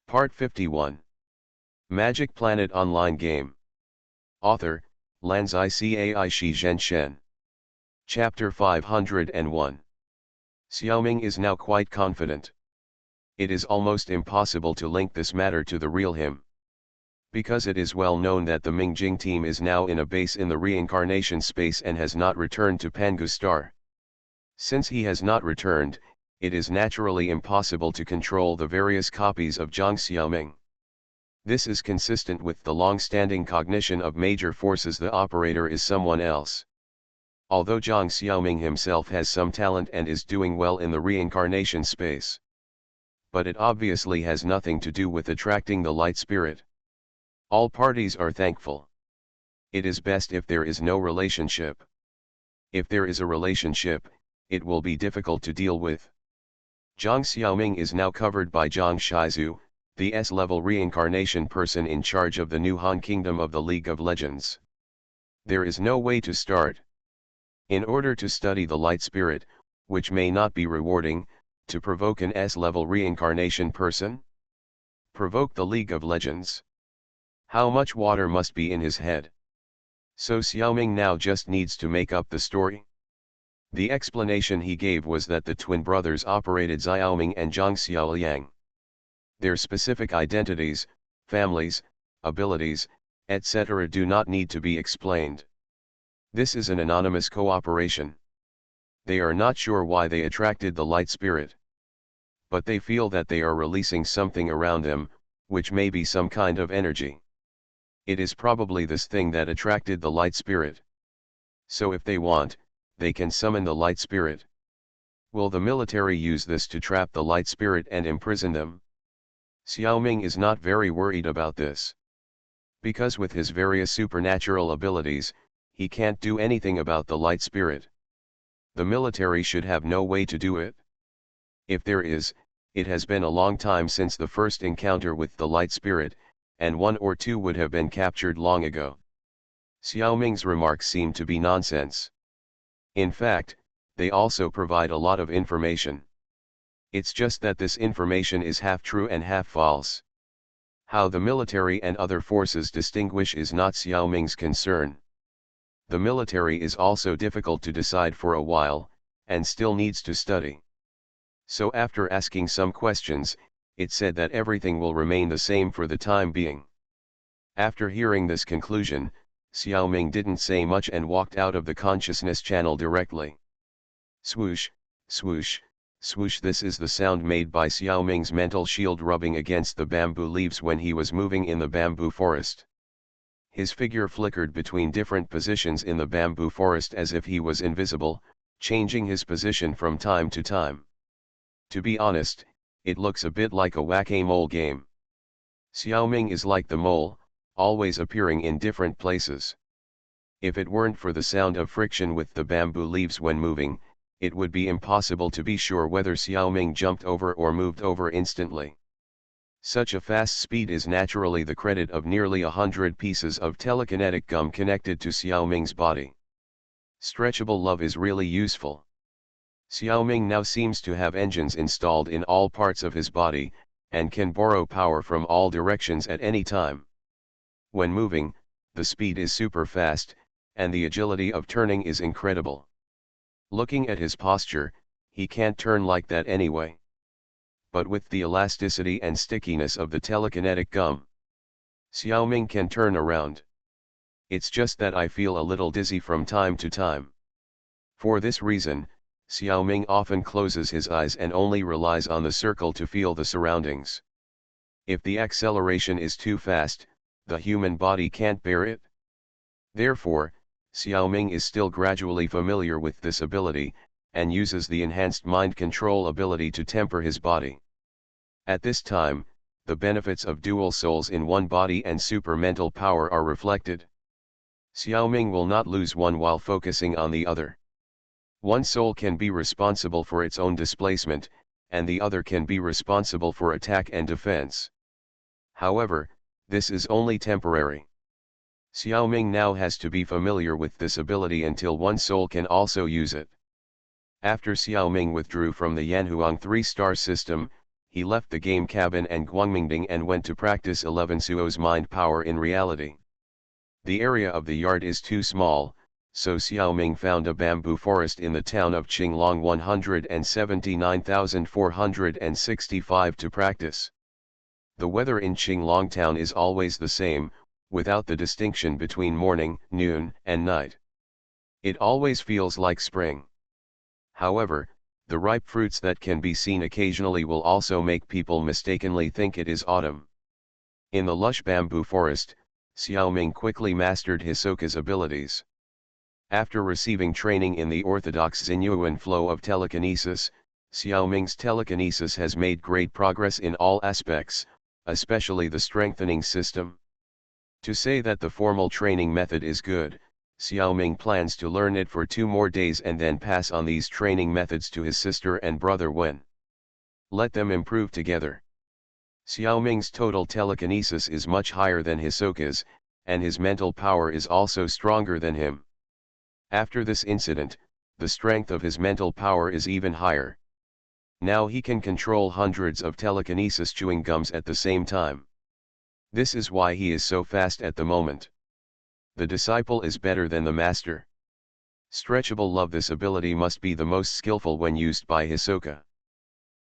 Part 51. Magic Planet Online Game. Author, Lanzai Cai Shi Zhenshen. Chapter 501. Xiaoming is now quite confident. It is almost impossible to link this matter to the real him. Because it is well known that the Mingjing team is now in a base in the reincarnation space and has not returned to Pangu Star. Since he has not returned, it is naturally impossible to control the various copies of Zhang Xiaoming. This is consistent with the long-standing cognition of major forces. The operator is someone else. Although Zhang Xiaoming himself has some talent and is doing well in the reincarnation space. But it obviously has nothing to do with attracting the light spirit. All parties are thankful. It is best if there is no relationship. If there is a relationship, it will be difficult to deal with. Zhang Xiaoming is now covered by Zhang Shizu, the S-level reincarnation person in charge of the New Han Kingdom of the League of Legends. There is no way to start. In order to study the light spirit, which may not be rewarding, to provoke an S-level reincarnation person? Provoke the League of Legends. How much water must be in his head? So Xiaoming now just needs to make up the story. The explanation he gave was that the twin brothers operated Xiaoming and Zhang Xiaoliang. Their specific identities, families, abilities, etc. do not need to be explained. This is an anonymous cooperation. They are not sure why they attracted the light spirit. But they feel that they are releasing something around them, which may be some kind of energy. It is probably this thing that attracted the light spirit. So if they want, they can summon the light spirit. Will the military use this to trap the light spirit and imprison them? Xiaoming is not very worried about this. Because with his various supernatural abilities, he can't do anything about the light spirit. The military should have no way to do it. If there is, it has been a long time since the first encounter with the light spirit, and one or two would have been captured long ago. Xiaoming's remarks seem to be nonsense. In fact, they also provide a lot of information. It's just that this information is half true and half false. How the military and other forces distinguish is not Xiaoming's concern. The military is also difficult to decide for a while, and still needs to study. So after asking some questions, it said that everything will remain the same for the time being. After hearing this conclusion, Xiaoming didn't say much and walked out of the consciousness channel directly. Swoosh, swoosh, swoosh. This is the sound made by Xiaoming's mental shield rubbing against the bamboo leaves when he was moving in the bamboo forest. His figure flickered between different positions in the bamboo forest as if he was invisible, changing his position from time to time. To be honest, it looks a bit like a whack-a-mole game. Xiaoming is like the mole, always appearing in different places. If it weren't for the sound of friction with the bamboo leaves when moving, it would be impossible to be sure whether Xiaoming jumped over or moved over instantly. Such a fast speed is naturally the credit of nearly 100 pieces of telekinetic gum connected to Xiaoming's body. Stretchable love is really useful. Xiaoming now seems to have engines installed in all parts of his body, and can borrow power from all directions at any time. When moving, the speed is super fast, and the agility of turning is incredible. Looking at his posture, he can't turn like that anyway. But with the elasticity and stickiness of the telekinetic gum, Xiaoming can turn around. It's just that I feel a little dizzy from time to time. For this reason, Xiaoming often closes his eyes and only relies on the circle to feel the surroundings. If the acceleration is too fast, the human body can't bear it. Therefore, Xiaoming is still gradually familiar with this ability, and uses the enhanced mind control ability to temper his body. At this time, the benefits of dual souls in one body and super mental power are reflected. Xiaoming will not lose one while focusing on the other. One soul can be responsible for its own displacement, and the other can be responsible for attack and defense. However, this is only temporary. Xiaoming now has to be familiar with this ability until one soul can also use it. After Xiaoming withdrew from the Yanhuang 3-star system, he left the game cabin and Guangmingding and went to practice 11 Suo's mind power in reality. The area of the yard is too small, so Xiaoming found a bamboo forest in the town of Qinglong 179,465 to practice. The weather in Qinglong town is always the same, without the distinction between morning, noon, and night. It always feels like spring. However, the ripe fruits that can be seen occasionally will also make people mistakenly think it is autumn. In the lush bamboo forest, Xiaoming quickly mastered Hisoka's abilities. After receiving training in the orthodox Xinyuan flow of telekinesis, Xiaoming's telekinesis has made great progress in all aspects, especially the strengthening system. To say that the formal training method is good, Xiaoming plans to learn it for 2 more days and then pass on these training methods to his sister and brother Wen. Let them improve together. Xiaoming's total telekinesis is much higher than Hisoka's, and his mental power is also stronger than him. After this incident, the strength of his mental power is even higher. Now he can control hundreds of telekinesis chewing gums at the same time. This is why he is so fast at the moment. The disciple is better than the master. Stretchable love. This ability must be the most skillful when used by Hisoka.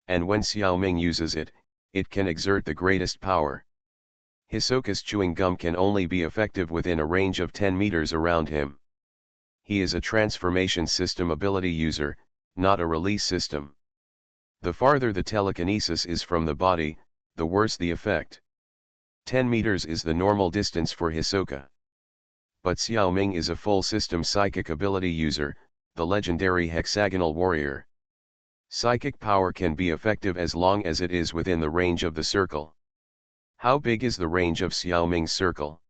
And when Xiaoming uses it, it can exert the greatest power. Hisoka's chewing gum can only be effective within a range of 10 meters around him. He is a transformation system ability user, not a release system. The farther the telekinesis is from the body, the worse the effect. 10 meters is the normal distance for Hisoka. But Xiaoming is a full system psychic ability user, the legendary hexagonal warrior. Psychic power can be effective as long as it is within the range of the circle. How big is the range of Xiaoming's circle?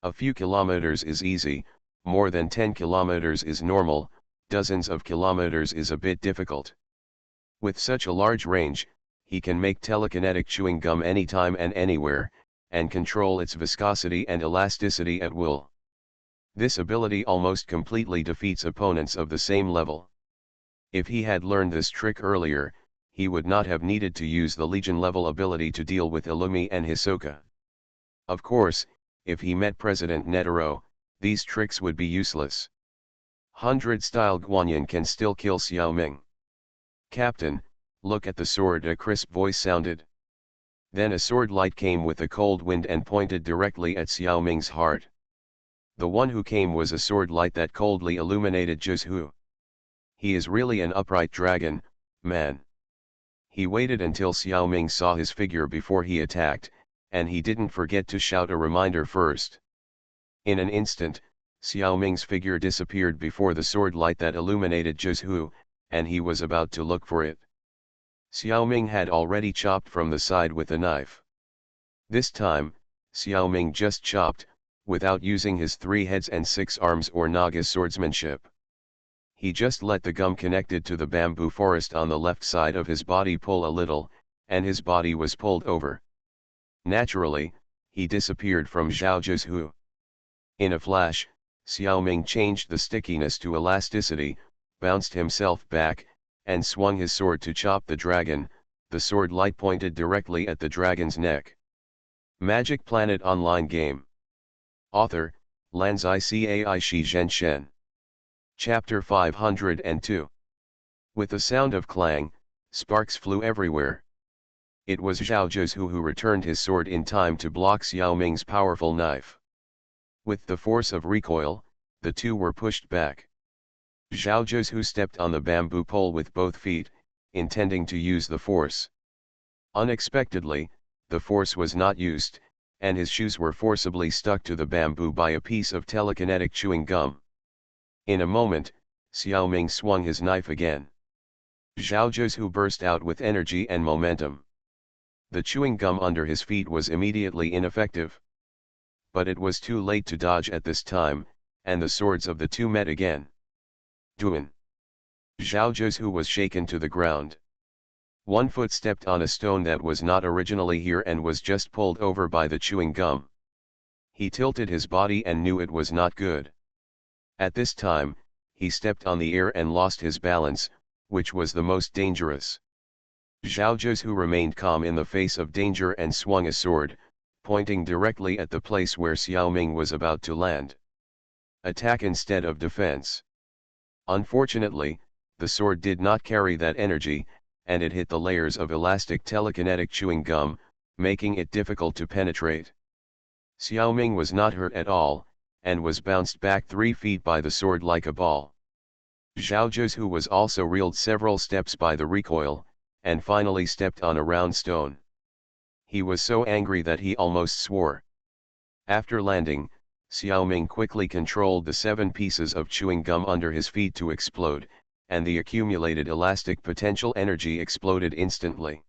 A few kilometers is easy, more than 10 kilometers is normal, dozens of kilometers is a bit difficult. With such a large range, he can make telekinetic chewing gum anytime and anywhere, and control its viscosity and elasticity at will. This ability almost completely defeats opponents of the same level. If he had learned this trick earlier, he would not have needed to use the Legion level ability to deal with Illumi and Hisoka. Of course, if he met President Netero, these tricks would be useless. 100-style Guanyin can still kill Xiaoming. "Captain, look at the sword," a crisp voice sounded. Then a sword light came with a cold wind and pointed directly at Xiaoming's heart. The one who came was a sword light that coldly illuminated Juzhu. He is really an upright dragon, man. He waited until Xiaoming saw his figure before he attacked, and he didn't forget to shout a reminder first. In an instant, Xiaoming's figure disappeared before the sword light that illuminated Juzhu, and he was about to look for it. Xiaoming had already chopped from the side with a knife. This time, Xiaoming just chopped, without using his 3 heads and 6 arms or Naga swordsmanship. He just let the gum connected to the bamboo forest on the left side of his body pull a little, and his body was pulled over. Naturally, he disappeared from Zhao Juzhu. In a flash, Xiaoming changed the stickiness to elasticity, bounced himself back, and swung his sword to chop the dragon. The sword light pointed directly at the dragon's neck. Magic Planet Online Game. Author, Lanzai Cai Shi Zhen Shen. Chapter 502. With the sound of clang, sparks flew everywhere. It was Zhao Juzhu who returned his sword in time to block Xiaoming's powerful knife. With the force of recoil, the two were pushed back. Zhao Juzhu stepped on the bamboo pole with both feet, intending to use the force. Unexpectedly, the force was not used, and his shoes were forcibly stuck to the bamboo by a piece of telekinetic chewing gum. In a moment, Xiaoming swung his knife again. Zhao Juzhu burst out with energy and momentum. The chewing gum under his feet was immediately ineffective. But it was too late to dodge at this time, and the swords of the two met again. Duan. Zhao Juzhu was shaken to the ground. One foot stepped on a stone that was not originally here and was just pulled over by the chewing gum. He tilted his body and knew it was not good. At this time, he stepped on the air and lost his balance, which was the most dangerous. Zhao Zhuzhu remained calm in the face of danger and swung a sword, pointing directly at the place where Xiao Ming was about to land. Attack instead of defense. Unfortunately, the sword did not carry that energy, and it hit the layers of elastic telekinetic chewing gum, making it difficult to penetrate. Xiao Ming was not hurt at all, and was bounced back 3 feet by the sword like a ball. Zhao Zhuzhu was also reeled several steps by the recoil, and finally stepped on a round stone. He was so angry that he almost swore. After landing, Xiao Ming quickly controlled the 7 pieces of chewing gum under his feet to explode, and the accumulated elastic potential energy exploded instantly.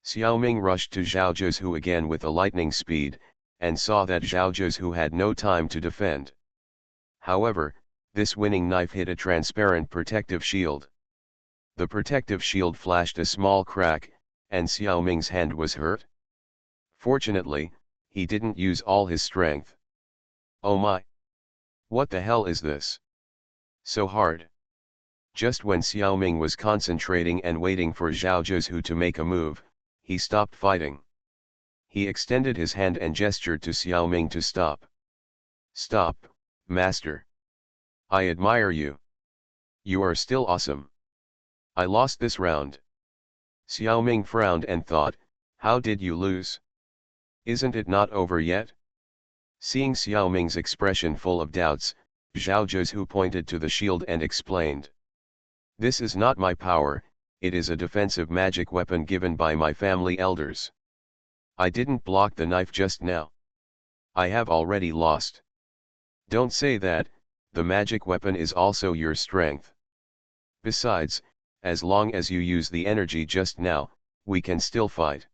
Xiao Ming rushed to Zhao Zhuzhu again with a lightning speed, and saw that Zhao Zhuzhu had no time to defend. However, this winning knife hit a transparent protective shield. The protective shield flashed a small crack, and Xiao Ming's hand was hurt. Fortunately, he didn't use all his strength. Oh my! What the hell is this? So hard. Just when Xiao Ming was concentrating and waiting for Zhao Zhuzhu to make a move, he stopped fighting. He extended his hand and gestured to Xiao Ming to stop. Stop, master. I admire you. You are still awesome. I lost this round. Xiao Ming frowned and thought, how did you lose? Isn't it not over yet? Seeing Xiao Ming's expression full of doubts, Zhao Zhuzhu pointed to the shield and explained. This is not my power, it is a defensive magic weapon given by my family elders. I didn't block the knife just now. I have already lost. Don't say that, the magic weapon is also your strength. Besides, as long as you use the energy just now, we can still fight.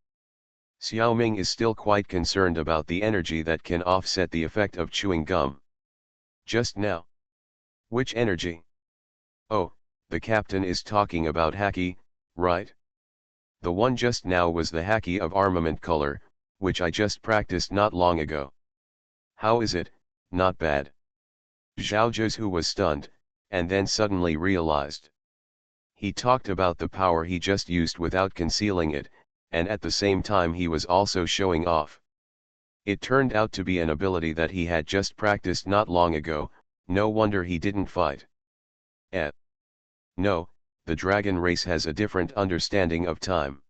Xiao Ming is still quite concerned about the energy that can offset the effect of chewing gum. Just now? Which energy? Oh, the captain is talking about haki, right? The one just now was the haki of armament color, which I just practiced not long ago. How is it? Not bad. Zhao Zhuzhu was stunned, and then suddenly realized. He talked about the power he just used without concealing it, and at the same time he was also showing off. It turned out to be an ability that he had just practiced not long ago, no wonder he didn't fight. No, the dragon race has a different understanding of time.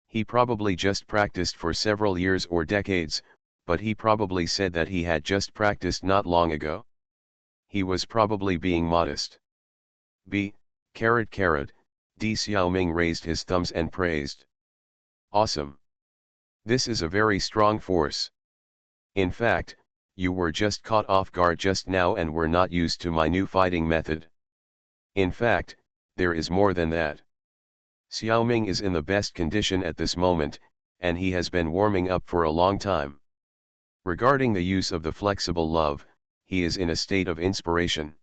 He probably just practiced for several years or decades, but he probably said that he had just practiced not long ago. He was probably being modest. D Xiao Ming raised his thumbs and praised. Awesome. This is a very strong force. In fact, you were just caught off guard just now and were not used to my new fighting method. In fact, there is more than that. Xiao Ming is in the best condition at this moment, and he has been warming up for a long time. Regarding the use of the flexible love, he is in a state of inspiration.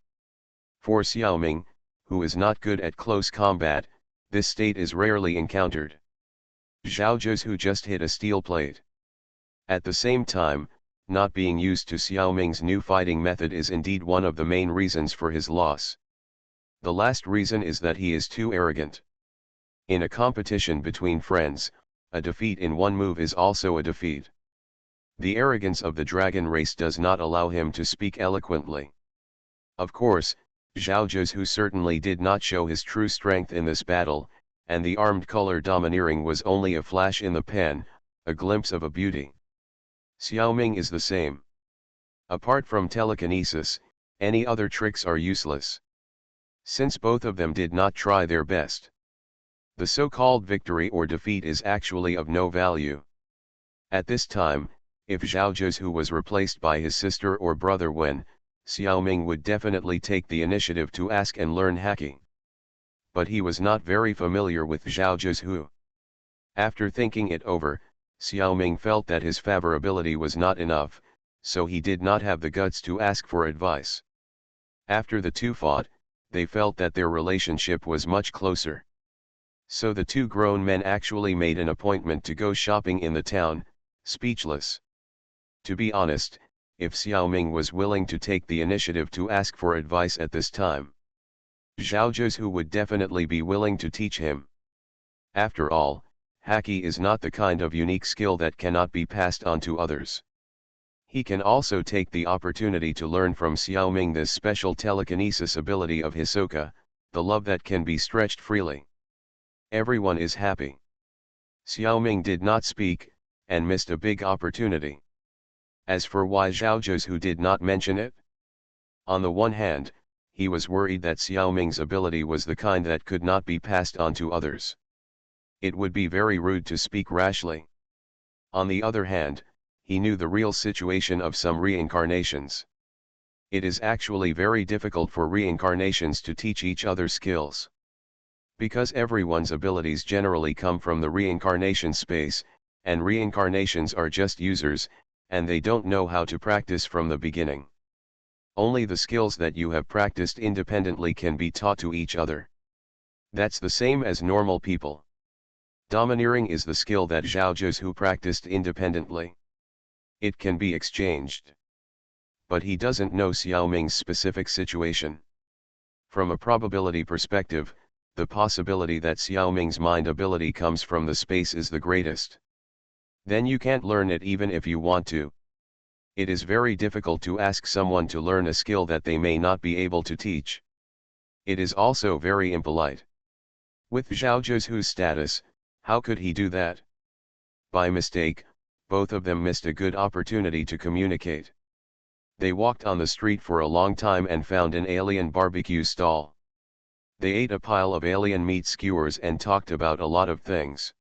For Xiao Ming, who is not good at close combat, this state is rarely encountered. Zhao Zhuzhu just hit a steel plate. At the same time, not being used to Xiao Ming's new fighting method is indeed one of the main reasons for his loss. The last reason is that he is too arrogant. In a competition between friends, a defeat in one move is also a defeat. The arrogance of the dragon race does not allow him to speak eloquently. Of course, Zhao Zhuzhu certainly did not show his true strength in this battle, and the armed color domineering was only a flash in the pan, a glimpse of a beauty. Xiao Ming is the same. Apart from telekinesis, any other tricks are useless. Since both of them did not try their best, the so-called victory or defeat is actually of no value. At this time, if Zhao Zhuzhu was replaced by his sister or brother Wen, Xiao Ming would definitely take the initiative to ask and learn hacking. But he was not very familiar with Zhao Zhuzhu. After thinking it over, Xiao Ming felt that his favorability was not enough, so he did not have the guts to ask for advice. After the two fought, they felt that their relationship was much closer. So the two grown men actually made an appointment to go shopping in the town, speechless. To be honest, if Xiao Ming was willing to take the initiative to ask for advice at this time, Zhao Zhuzhu would definitely be willing to teach him. After all, haki is not the kind of unique skill that cannot be passed on to others. He can also take the opportunity to learn from Xiaoming this special telekinesis ability of Hisoka, the love that can be stretched freely. Everyone is happy. Xiaoming did not speak, and missed a big opportunity. As for why Zhao did not mention it? On the one hand, he was worried that Xiaoming's ability was the kind that could not be passed on to others. It would be very rude to speak rashly. On the other hand, he knew the real situation of some reincarnations. It is actually very difficult for reincarnations to teach each other skills. Because everyone's abilities generally come from the reincarnation space, and reincarnations are just users, and they don't know how to practice from the beginning. Only the skills that you have practiced independently can be taught to each other. That's the same as normal people. Domineering is the skill that Zhao practiced independently. It can be exchanged. But he doesn't know Xiaoming's specific situation. From a probability perspective, the possibility that Xiaoming's mind ability comes from the space is the greatest. Then you can't learn it even if you want to. It is very difficult to ask someone to learn a skill that they may not be able to teach. It is also very impolite. With Zhao Zhu's status, how could he do that? By mistake, both of them missed a good opportunity to communicate. They walked on the street for a long time and found an alien barbecue stall. They ate a pile of alien meat skewers and talked about a lot of things.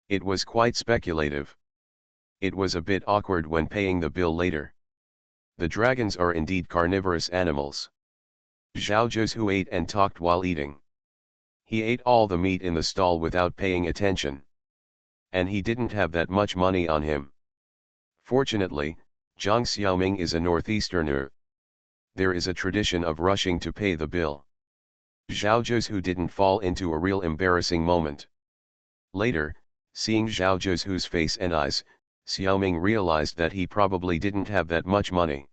It was quite speculative. It was a bit awkward when paying the bill later. The dragons are indeed carnivorous animals. Zhao Zhu ate and talked while eating. He ate all the meat in the stall without paying attention. And he didn't have that much money on him. Fortunately, Zhang Xiaoming is a northeasterner. There is a tradition of rushing to pay the bill. Zhao Zhu didn't fall into a real embarrassing moment. Later, seeing Zhao Zhu's face and eyes, Xiaoming realized that he probably didn't have that much money.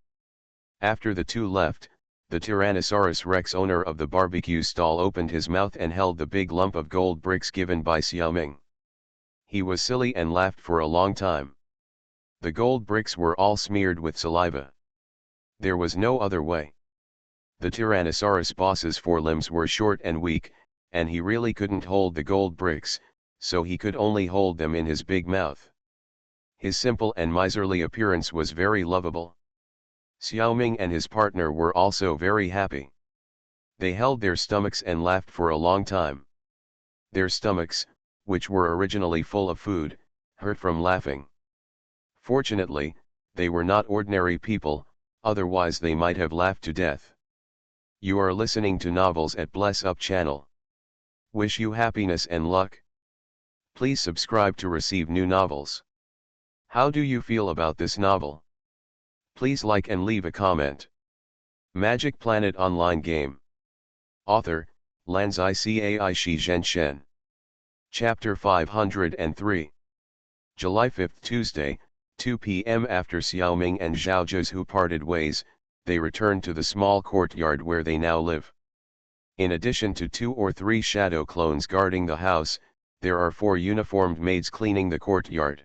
After the two left, the Tyrannosaurus Rex owner of the barbecue stall opened his mouth and held the big lump of gold bricks given by Xiaoming. He was silly and laughed for a long time. The gold bricks were all smeared with saliva. There was no other way. The Tyrannosaurus boss's forelimbs were short and weak, and he really couldn't hold the gold bricks, so he could only hold them in his big mouth. His simple and miserly appearance was very lovable. Xiaoming and his partner were also very happy. They held their stomachs and laughed for a long time. Their stomachs, which were originally full of food, hurt from laughing. Fortunately, they were not ordinary people, otherwise they might have laughed to death. You are listening to Novels at Bless Up channel. Wish you happiness and luck. Please subscribe to receive new novels. How do you feel about this novel? Please like and leave a comment. Magic Planet Online Game. Author, Lanzai Cai Shi Zhen Shen. Chapter 503. July 5, Tuesday, 2 p.m. After Xiaoming and Zhao Zhu parted ways, they returned to the small courtyard where they now live. In addition to 2 or 3 shadow clones guarding the house, there are 4 uniformed maids cleaning the courtyard.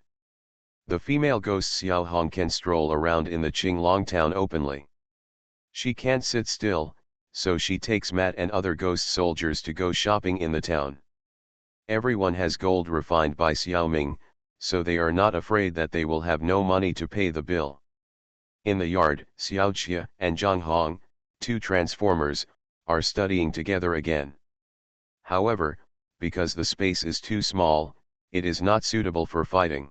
The female ghost Xiao Hong can stroll around in the Qinglong town openly. She can't sit still, so she takes Matt and other ghost soldiers to go shopping in the town. Everyone has gold refined by Xiaoming, so they are not afraid that they will have no money to pay the bill. In the yard, Xiao Jia and Zhang Hong, 2 transformers, are studying together again. However, because the space is too small, it is not suitable for fighting.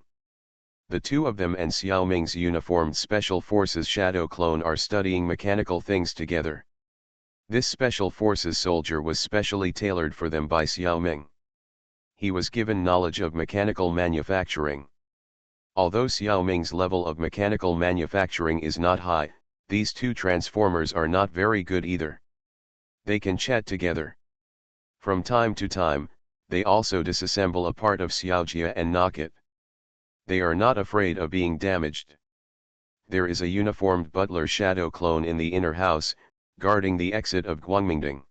The 2 of them and Xiaoming's uniformed Special Forces shadow clone are studying mechanical things together. This Special Forces soldier was specially tailored for them by Xiaoming. He was given knowledge of mechanical manufacturing. Although Xiaoming's level of mechanical manufacturing is not high, these 2 transformers are not very good either. They can chat together. From time to time, they also disassemble a part of Xiaojia and knock it. They are not afraid of being damaged. There is a uniformed butler shadow clone in the inner house, guarding the exit of Guangmingding.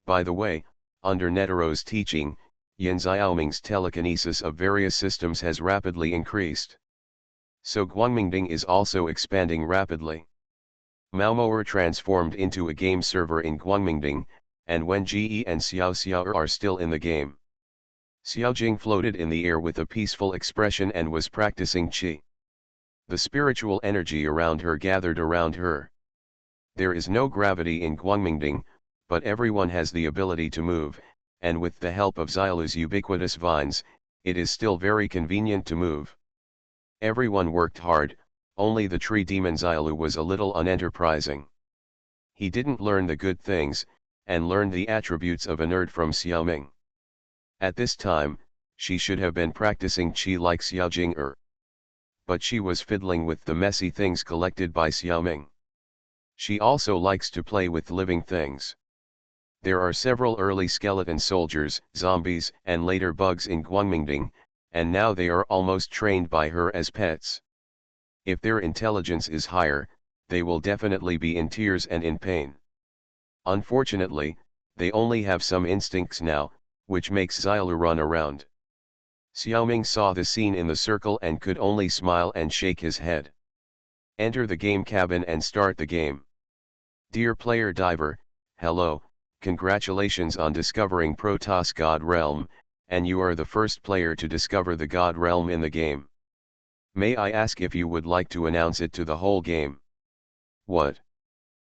By the way, under Netaro's teaching, Yan Xiaoming's telekinesis of various systems has rapidly increased. So Guangmingding is also expanding rapidly. Maomoer transformed into a game server in Guangmingding, and Wen Ji and Xiao Xiao are still in the game. Xiaojing floated in the air with a peaceful expression and was practicing qi. The spiritual energy around her gathered around her. There is no gravity in Guangmingding, but everyone has the ability to move, and with the help of Xiaolu's ubiquitous vines, it is still very convenient to move. Everyone worked hard, only the tree demon Xiaolu was a little unenterprising. He didn't learn the good things, and learned the attributes of a nerd from Xiaoming. At this time, she should have been practicing qi like Xiaojing. But she was fiddling with the messy things collected by Xiaoming. She also likes to play with living things. There are several early skeleton soldiers, zombies, and later bugs in Guangmingding, and now they are almost trained by her as pets. If their intelligence is higher, they will definitely be in tears and in pain. Unfortunately, they only have some instincts now, which makes Xiaolu run around. Xiaoming saw the scene in the circle and could only smile and shake his head. Enter the game cabin and start the game. Dear player diver, hello, congratulations on discovering Protoss God Realm, and you are the first player to discover the God Realm in the game. May I ask if you would like to announce it to the whole game? What?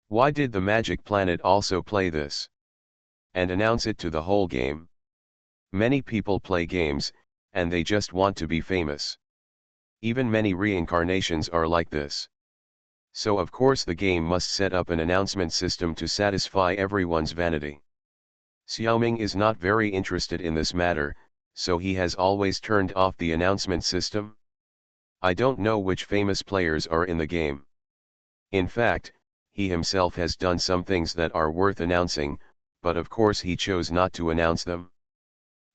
Why did the Magic Planet also play this? And announce it to the whole game? Many people play games, and they just want to be famous. Even many reincarnations are like this. So of course the game must set up an announcement system to satisfy everyone's vanity. Xiaoming is not very interested in this matter, so he has always turned off the announcement system. I don't know which famous players are in the game. In fact, he himself has done some things that are worth announcing, but of course he chose not to announce them.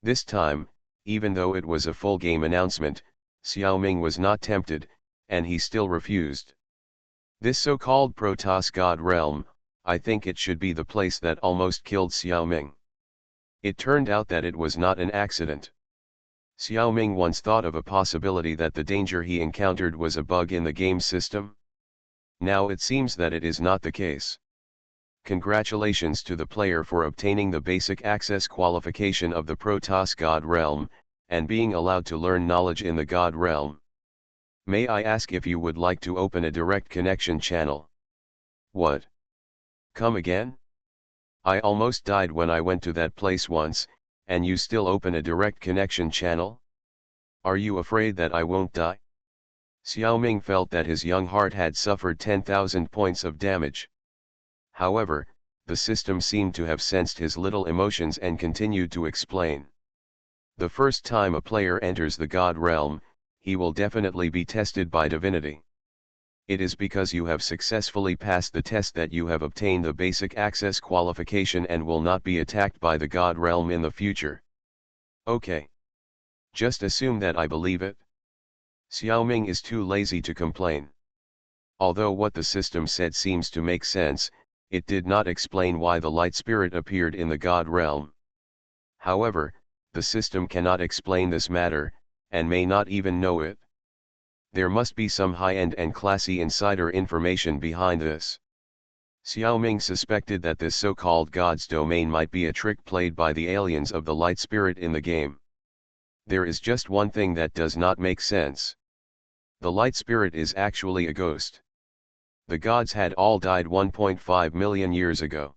This time, even though it was a full game announcement, Xiaoming was not tempted, and he still refused. This so-called Protoss God Realm, I think it should be the place that almost killed Xiaoming. It turned out that it was not an accident. Xiaoming once thought of a possibility that the danger he encountered was a bug in the game system. Now it seems that it is not the case. Congratulations to the player for obtaining the basic access qualification of the Protoss God Realm, and being allowed to learn knowledge in the God Realm. May I ask if you would like to open a direct connection channel? What? Come again? I almost died when I went to that place once, and you still open a direct connection channel? Are you afraid that I won't die? Xiaoming felt that his young heart had suffered 10,000 points of damage. However, the system seemed to have sensed his little emotions and continued to explain. The first time a player enters the God Realm, he will definitely be tested by divinity. It is because you have successfully passed the test that you have obtained the basic access qualification and will not be attacked by the God Realm in the future. Okay. Just assume that I believe it. Xiaoming is too lazy to complain. Although what the system said seems to make sense, it did not explain why the light spirit appeared in the God Realm. However, the system cannot explain this matter, and may not even know it. There must be some high-end and classy insider information behind this. Xiaoming suspected that this so-called God's domain might be a trick played by the aliens of the light spirit in the game. There is just one thing that does not make sense. The light spirit is actually a ghost. The gods had all died 1.5 million years ago.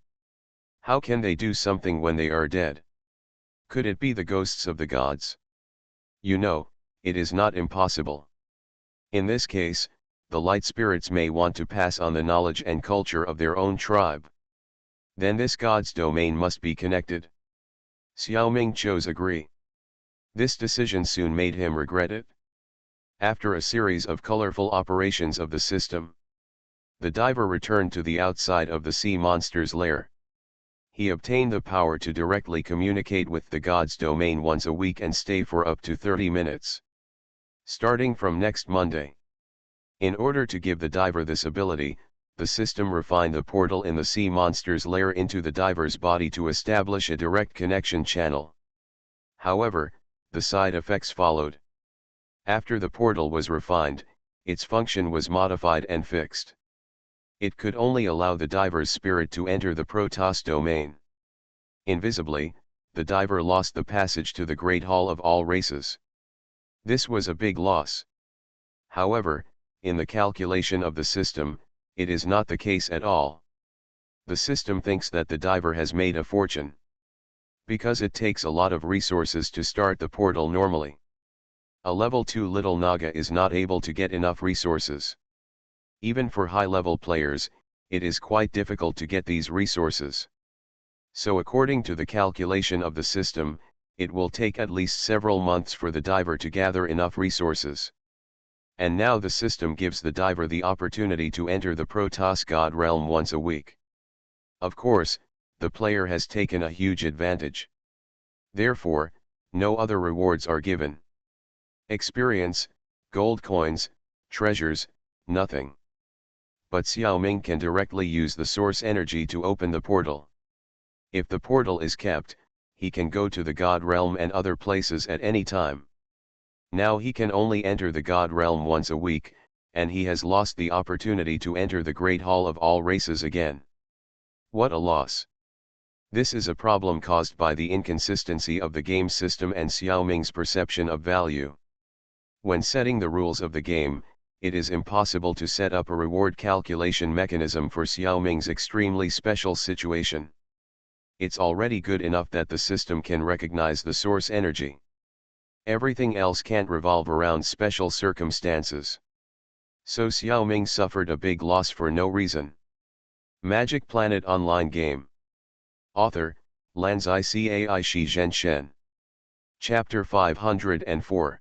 How can they do something when they are dead? Could it be the ghosts of the gods? You know, it is not impossible. In this case, the light spirits may want to pass on the knowledge and culture of their own tribe. Then this god's domain must be connected. Xiaoming chose agree. This decision soon made him regret it. After a series of colorful operations of the system, the diver returned to the outside of the sea monster's lair. He obtained the power to directly communicate with the god's domain once a week and stay for up to 30 minutes. Starting from next Monday. In order to give the diver this ability, the system refined the portal in the sea monster's lair into the diver's body to establish a direct connection channel. However, the side effects followed. After the portal was refined, its function was modified and fixed. It could only allow the diver's spirit to enter the Protoss domain. Invisibly, the diver lost the passage to the Great Hall of all races. This was a big loss. However, in the calculation of the system, it is not the case at all. The system thinks that the diver has made a fortune. Because it takes a lot of resources to start the portal normally. A level 2 Little Naga is not able to get enough resources. Even for high-level players, it is quite difficult to get these resources. So according to the calculation of the system, it will take at least several months for the diver to gather enough resources. And now the system gives the diver the opportunity to enter the Protoss God realm once a week. Of course, the player has taken a huge advantage. Therefore, no other rewards are given. Experience, gold coins, treasures, nothing. But Xiao Ming can directly use the source energy to open the portal. If the portal is kept, he can go to the God realm and other places at any time. Now he can only enter the God realm once a week, and he has lost the opportunity to enter the Great Hall of all races again. What a loss! This is a problem caused by the inconsistency of the game system and Xiao Ming's perception of value. When setting the rules of the game, it is impossible to set up a reward calculation mechanism for Xiao Ming's extremely special situation. It's already good enough that the system can recognize the source energy. Everything else can't revolve around special circumstances. So Xiao Ming suffered a big loss for no reason. Magic Planet Online Game. Author, Lanzai Cai Shi Zhen Shen. Chapter 504.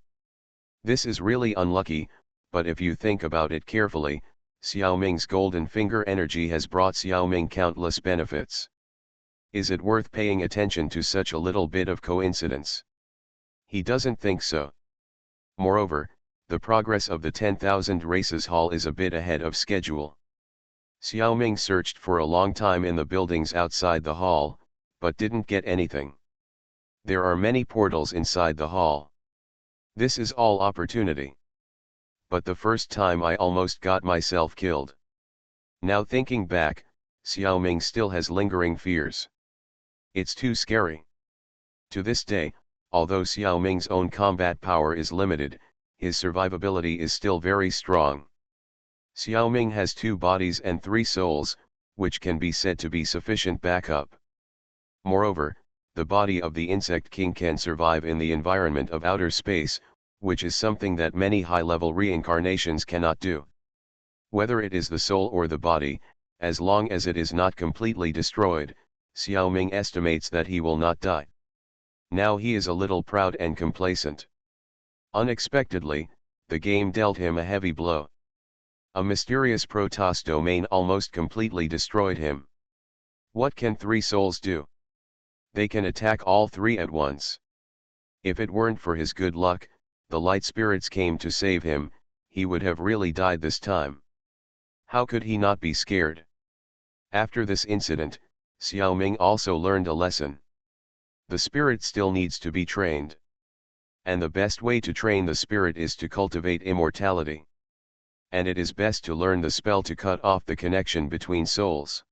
This is really unlucky, but if you think about it carefully, Xiao Ming's golden finger energy has brought Xiao Ming countless benefits. Is it worth paying attention to such a little bit of coincidence? He doesn't think so. Moreover, the progress of the 10,000 Races Hall is a bit ahead of schedule. Xiao Ming searched for a long time in the buildings outside the hall, but didn't get anything. There are many portals inside the hall. This is all opportunity. But the first time I almost got myself killed. Now thinking back, Xiao Ming still has lingering fears. It's too scary. To this day, although Xiao Ming's own combat power is limited, his survivability is still very strong. Xiao Ming has 2 bodies and 3 souls, which can be said to be sufficient backup. Moreover, the body of the Insect King can survive in the environment of outer space, which is something that many high-level reincarnations cannot do. Whether it is the soul or the body, as long as it is not completely destroyed, Xiao Ming estimates that he will not die. Now he is a little proud and complacent. Unexpectedly, the game dealt him a heavy blow. A mysterious Protoss domain almost completely destroyed him. What can 3 souls do? They can attack all 3 at once. If it weren't for his good luck, the light spirits came to save him, he would have really died this time. How could he not be scared? After this incident, Xiao Ming also learned a lesson. The spirit still needs to be trained. And the best way to train the spirit is to cultivate immortality. And it is best to learn the spell to cut off the connection between souls.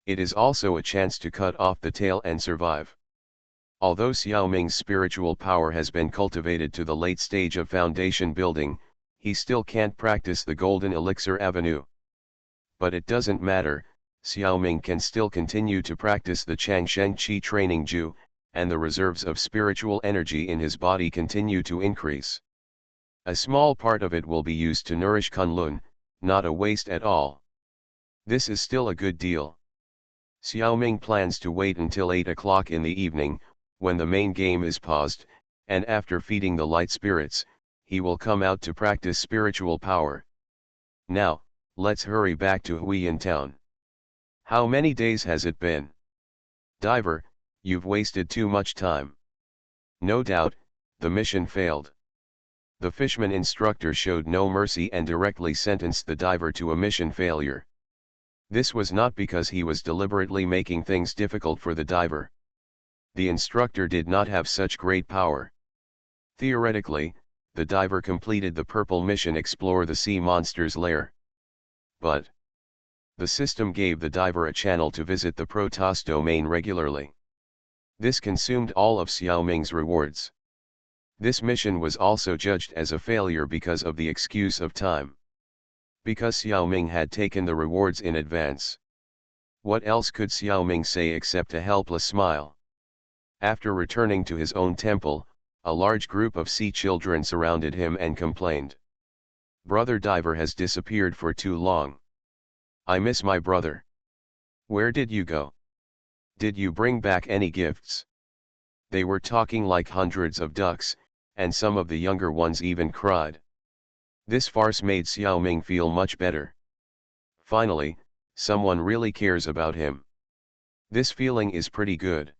It is also a chance to cut off the tail and survive. Although Xiao Ming's spiritual power has been cultivated to the late stage of foundation building, he still can't practice the Golden Elixir Avenue. But it doesn't matter, Xiao Ming can still continue to practice the Changsheng Qi training Ju, and the reserves of spiritual energy in his body continue to increase. A small part of it will be used to nourish Kunlun, not a waste at all. This is still a good deal. Xiao Ming plans to wait until 8 o'clock in the evening, when the main game is paused, and after feeding the light spirits, he will come out to practice spiritual power. Now, let's hurry back to Huiyan town. How many days has it been? Diver, you've wasted too much time. No doubt, the mission failed. The fishman instructor showed no mercy and directly sentenced the diver to a mission failure. This was not because he was deliberately making things difficult for the diver. The instructor did not have such great power. Theoretically, the diver completed the purple mission Explore the Sea Monster's Lair. But the system gave the diver a channel to visit the Protoss domain regularly. This consumed all of Xiaoming's rewards. This mission was also judged as a failure because of the excuse of time. Because Xiaoming had taken the rewards in advance. What else could Xiaoming say except a helpless smile? After returning to his own temple, a large group of sea children surrounded him and complained. Brother Diver has disappeared for too long. I miss my brother. Where did you go? Did you bring back any gifts? They were talking like hundreds of ducks, and some of the younger ones even cried. This farce made Xiaoming feel much better. Finally, someone really cares about him. This feeling is pretty good.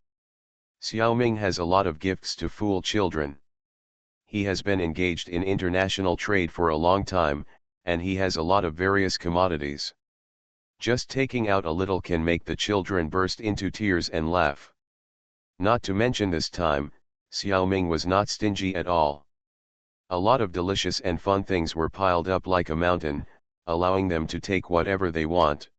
Xiaoming has a lot of gifts to fool children. He has been engaged in international trade for a long time, and he has a lot of various commodities. Just taking out a little can make the children burst into tears and laugh. Not to mention this time, Xiaoming was not stingy at all. A lot of delicious and fun things were piled up like a mountain, allowing them to take whatever they want.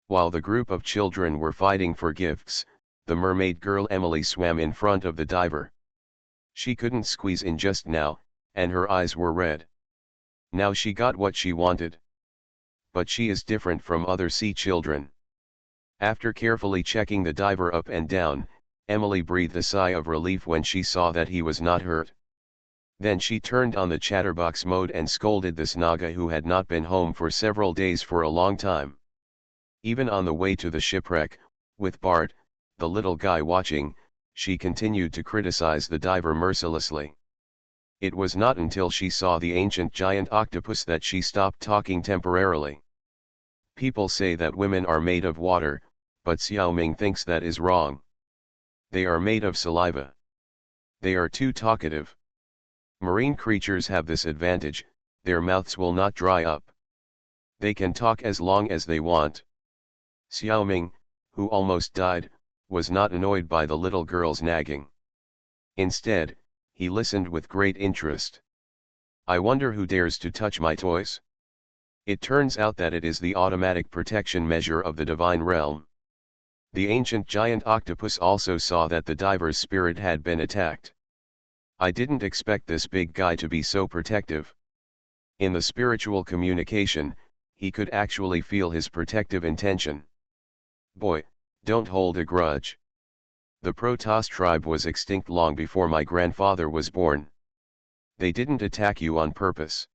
While the group of children were fighting for gifts, the mermaid girl Emily swam in front of the diver. She couldn't squeeze in just now, and her eyes were red. Now she got what she wanted. But she is different from other sea children. After carefully checking the diver up and down, Emily breathed a sigh of relief when she saw that he was not hurt. Then she turned on the chatterbox mode and scolded this Naga who had not been home for several days for a long time. Even on the way to the shipwreck, with Bart, the little guy watching, she continued to criticize the diver mercilessly. It was not until she saw the ancient giant octopus that she stopped talking temporarily. People say that women are made of water, but Xiaoming thinks that is wrong. They are made of saliva. They are too talkative. Marine creatures have this advantage, their mouths will not dry up. They can talk as long as they want. Xiaoming, who almost died, was not annoyed by the little girl's nagging. Instead, he listened with great interest. I wonder who dares to touch my toys? It turns out that it is the automatic protection measure of the divine realm. The ancient giant octopus also saw that the diver's spirit had been attacked. I didn't expect this big guy to be so protective. In the spiritual communication, he could actually feel his protective intention. Boy, don't hold a grudge. The Protoss tribe was extinct long before my grandfather was born. They didn't attack you on purpose.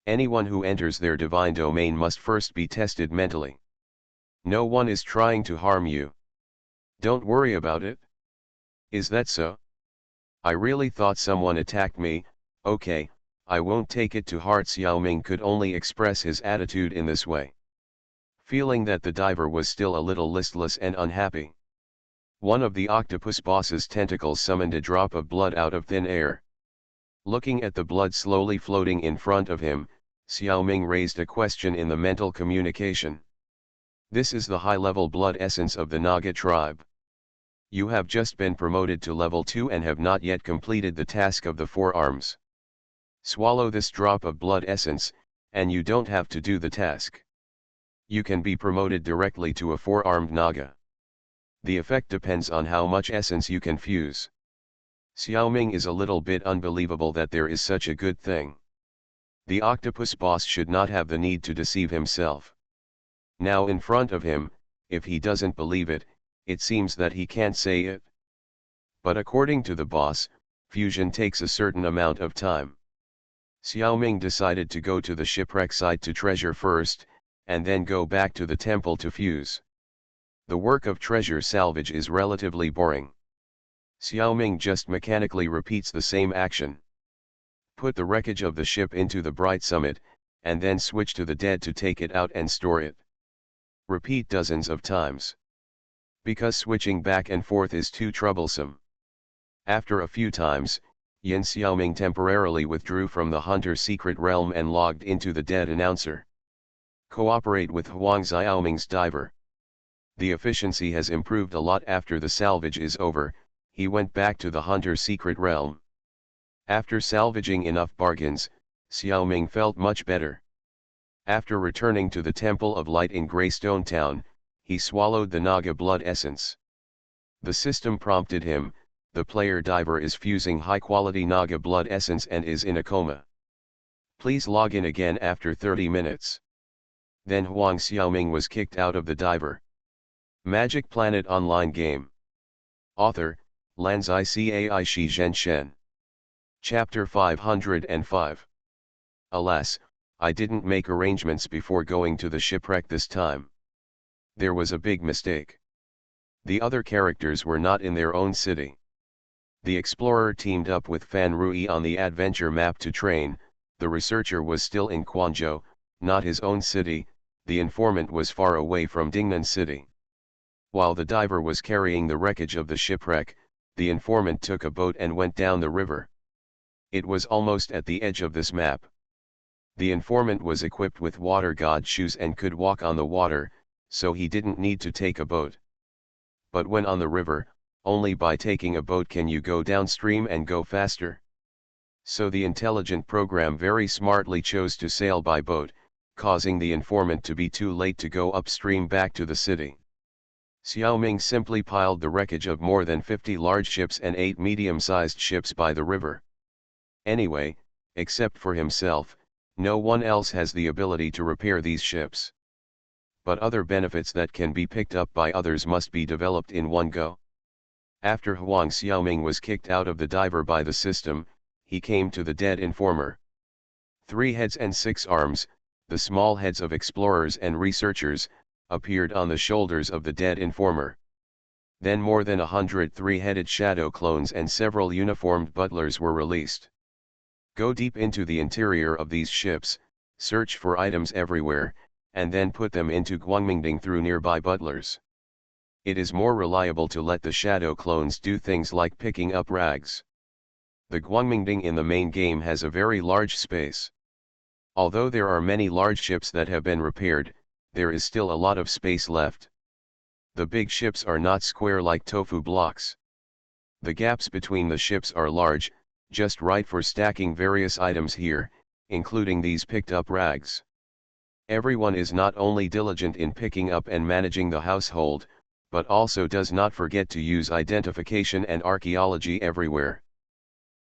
Anyone who enters their divine domain must first be tested mentally. No one is trying to harm you. Don't worry about it. Is that so? I really thought someone attacked me. Okay, I won't take it to heart. Xiaoming could only express his attitude in this way. Feeling that the diver was still a little listless and unhappy. One of the octopus boss's tentacles summoned a drop of blood out of thin air. Looking at the blood slowly floating in front of him, Xiaoming raised a question in the mental communication. This is the high-level blood essence of the Naga tribe. You have just been promoted to level 2 and have not yet completed the task of the forearms. Swallow this drop of blood essence, and you don't have to do the task. You can be promoted directly to a four-armed Naga. The effect depends on how much essence you can fuse. Xiaoming is a little bit unbelievable that there is such a good thing. The octopus boss should not have the need to deceive himself. Now in front of him, if he doesn't believe it, it seems that he can't say it. But according to the boss, fusion takes a certain amount of time. Xiaoming decided to go to the shipwreck site to treasure first, and then go back to the temple to fuse. The work of treasure salvage is relatively boring. Xiaoming just mechanically repeats the same action. Put the wreckage of the ship into the bright summit, and then switch to the dead to take it out and store it. Repeat dozens of times. Because switching back and forth is too troublesome. After a few times, Yin Xiaoming temporarily withdrew from the hunter's secret realm and logged into the dead announcer. Cooperate with Huang Xiaoming's diver. The efficiency has improved a lot after the salvage is over, he went back to the hunter's secret realm. After salvaging enough bargains, Xiao Ming felt much better. After returning to the Temple of Light in Greystone Town, he swallowed the Naga blood essence. The system prompted him, the player diver is fusing high-quality Naga blood essence and is in a coma. Please log in again after 30 minutes. Then Huang Xiaoming was kicked out of the diver. Magic Planet Online Game. Author, Lanzai Cai Shi Zhen Shen. Chapter 505. Alas, I didn't make arrangements before going to the shipwreck this time. There was a big mistake. The other characters were not in their own city. The explorer teamed up with Fan Rui on the adventure map to train, the researcher was still in Quanzhou, not his own city, the informant was far away from Dingnan City. While the diver was carrying the wreckage of the shipwreck, the informant took a boat and went down the river. It was almost at the edge of this map. The informant was equipped with water god shoes and could walk on the water, so he didn't need to take a boat. But when on the river, only by taking a boat can you go downstream and go faster. So the intelligent program very smartly chose to sail by boat, causing the informant to be too late to go upstream back to the city. Xiao Ming simply piled the wreckage of more than 50 large ships and 8 medium-sized ships by the river. Anyway, except for himself, no one else has the ability to repair these ships. But other benefits that can be picked up by others must be developed in one go. After Huang Xiaoming was kicked out of the diver by the system, he came to the dead informer. 3 heads and 6 arms, the small heads of explorers and researchers, appeared on the shoulders of the dead informer. Then more than 100 3-headed shadow clones and several uniformed butlers were released. Go deep into the interior of these ships, search for items everywhere, and then put them into Guangmingding through nearby butlers. It is more reliable to let the shadow clones do things like picking up rags. The Guangmingding in the main game has a very large space. Although there are many large ships that have been repaired, there is still a lot of space left. The big ships are not square like tofu blocks. The gaps between the ships are large, just right for stacking various items here, including these picked up rags. Everyone is not only diligent in picking up and managing the household, but also does not forget to use identification and archaeology everywhere.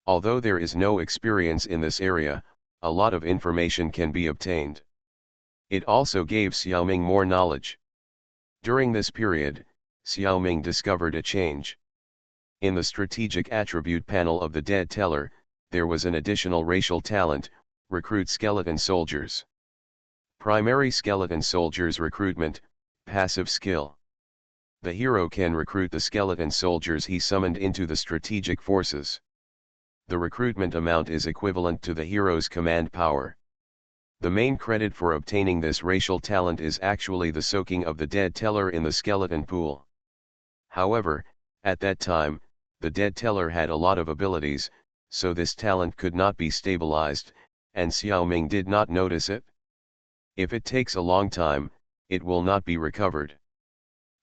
Although there is no experience in this area, a lot of information can be obtained. It also gave Xiaoming more knowledge. During this period, Xiaoming discovered a change. In the strategic attribute panel of the Dead Teller, there was an additional racial talent, recruit skeleton soldiers. Primary skeleton soldiers recruitment, passive skill. The hero can recruit the skeleton soldiers he summoned into the strategic forces. The recruitment amount is equivalent to the hero's command power. The main credit for obtaining this racial talent is actually the soaking of the Dead Teller in the skeleton pool. However, at that time, the Dead Teller had a lot of abilities, so this talent could not be stabilized, and Xiaoming did not notice it. If it takes a long time, it will not be recovered.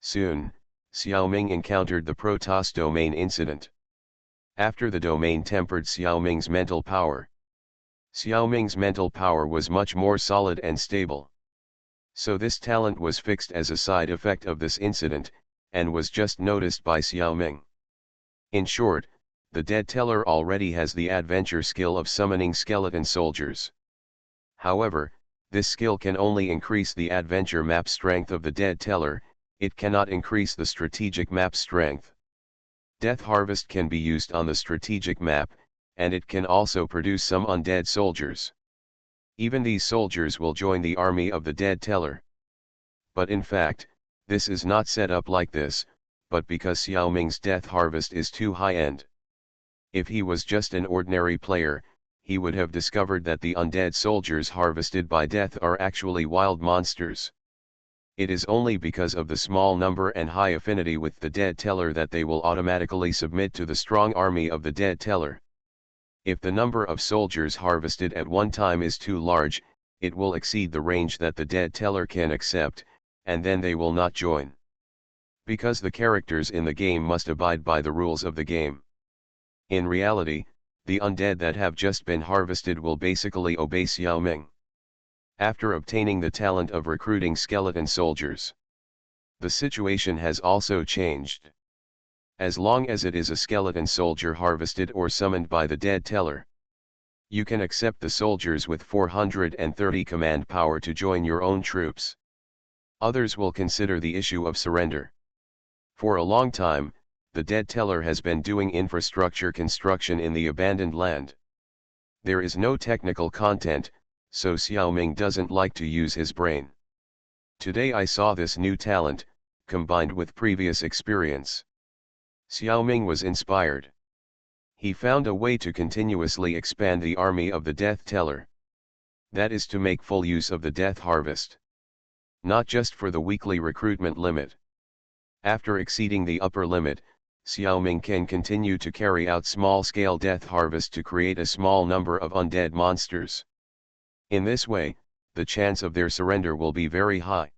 Soon, Xiaoming encountered the Protoss domain incident. After the domain tempered Xiaoming's mental power. Xiaoming's mental power was much more solid and stable. So this talent was fixed as a side effect of this incident, and was just noticed by Xiaoming. In short, the Dead Teller already has the adventure skill of summoning skeleton soldiers. However, this skill can only increase the adventure map strength of the Dead Teller, it cannot increase the strategic map strength. Death Harvest can be used on the strategic map, and it can also produce some undead soldiers. Even these soldiers will join the army of the Dead Teller. But in fact, this is not set up like this, but because Xiaoming's Death Harvest is too high-end. If he was just an ordinary player, he would have discovered that the undead soldiers harvested by death are actually wild monsters. It is only because of the small number and high affinity with the Dead Teller that they will automatically submit to the strong army of the Dead Teller. If the number of soldiers harvested at one time is too large, it will exceed the range that the Dead Teller can accept, and then they will not join. Because the characters in the game must abide by the rules of the game. In reality, the undead that have just been harvested will basically obey Xiao Ming. After obtaining the talent of recruiting skeleton soldiers, the situation has also changed. As long as it is a skeleton soldier harvested or summoned by the dead teller, you can accept the soldiers with 430 command power to join your own troops. Others will consider the issue of surrender. For a long time, the dead teller has been doing infrastructure construction in the abandoned land. There is no technical content, so Xiao Ming doesn't like to use his brain. Today I saw this new talent, combined with previous experience. Xiao Ming was inspired. He found a way to continuously expand the army of the Death Teller. That is to make full use of the Death Harvest. Not just for the weekly recruitment limit. After exceeding the upper limit, Xiao Ming can continue to carry out small-scale Death Harvest to create a small number of undead monsters. In this way, the chance of their surrender will be very high.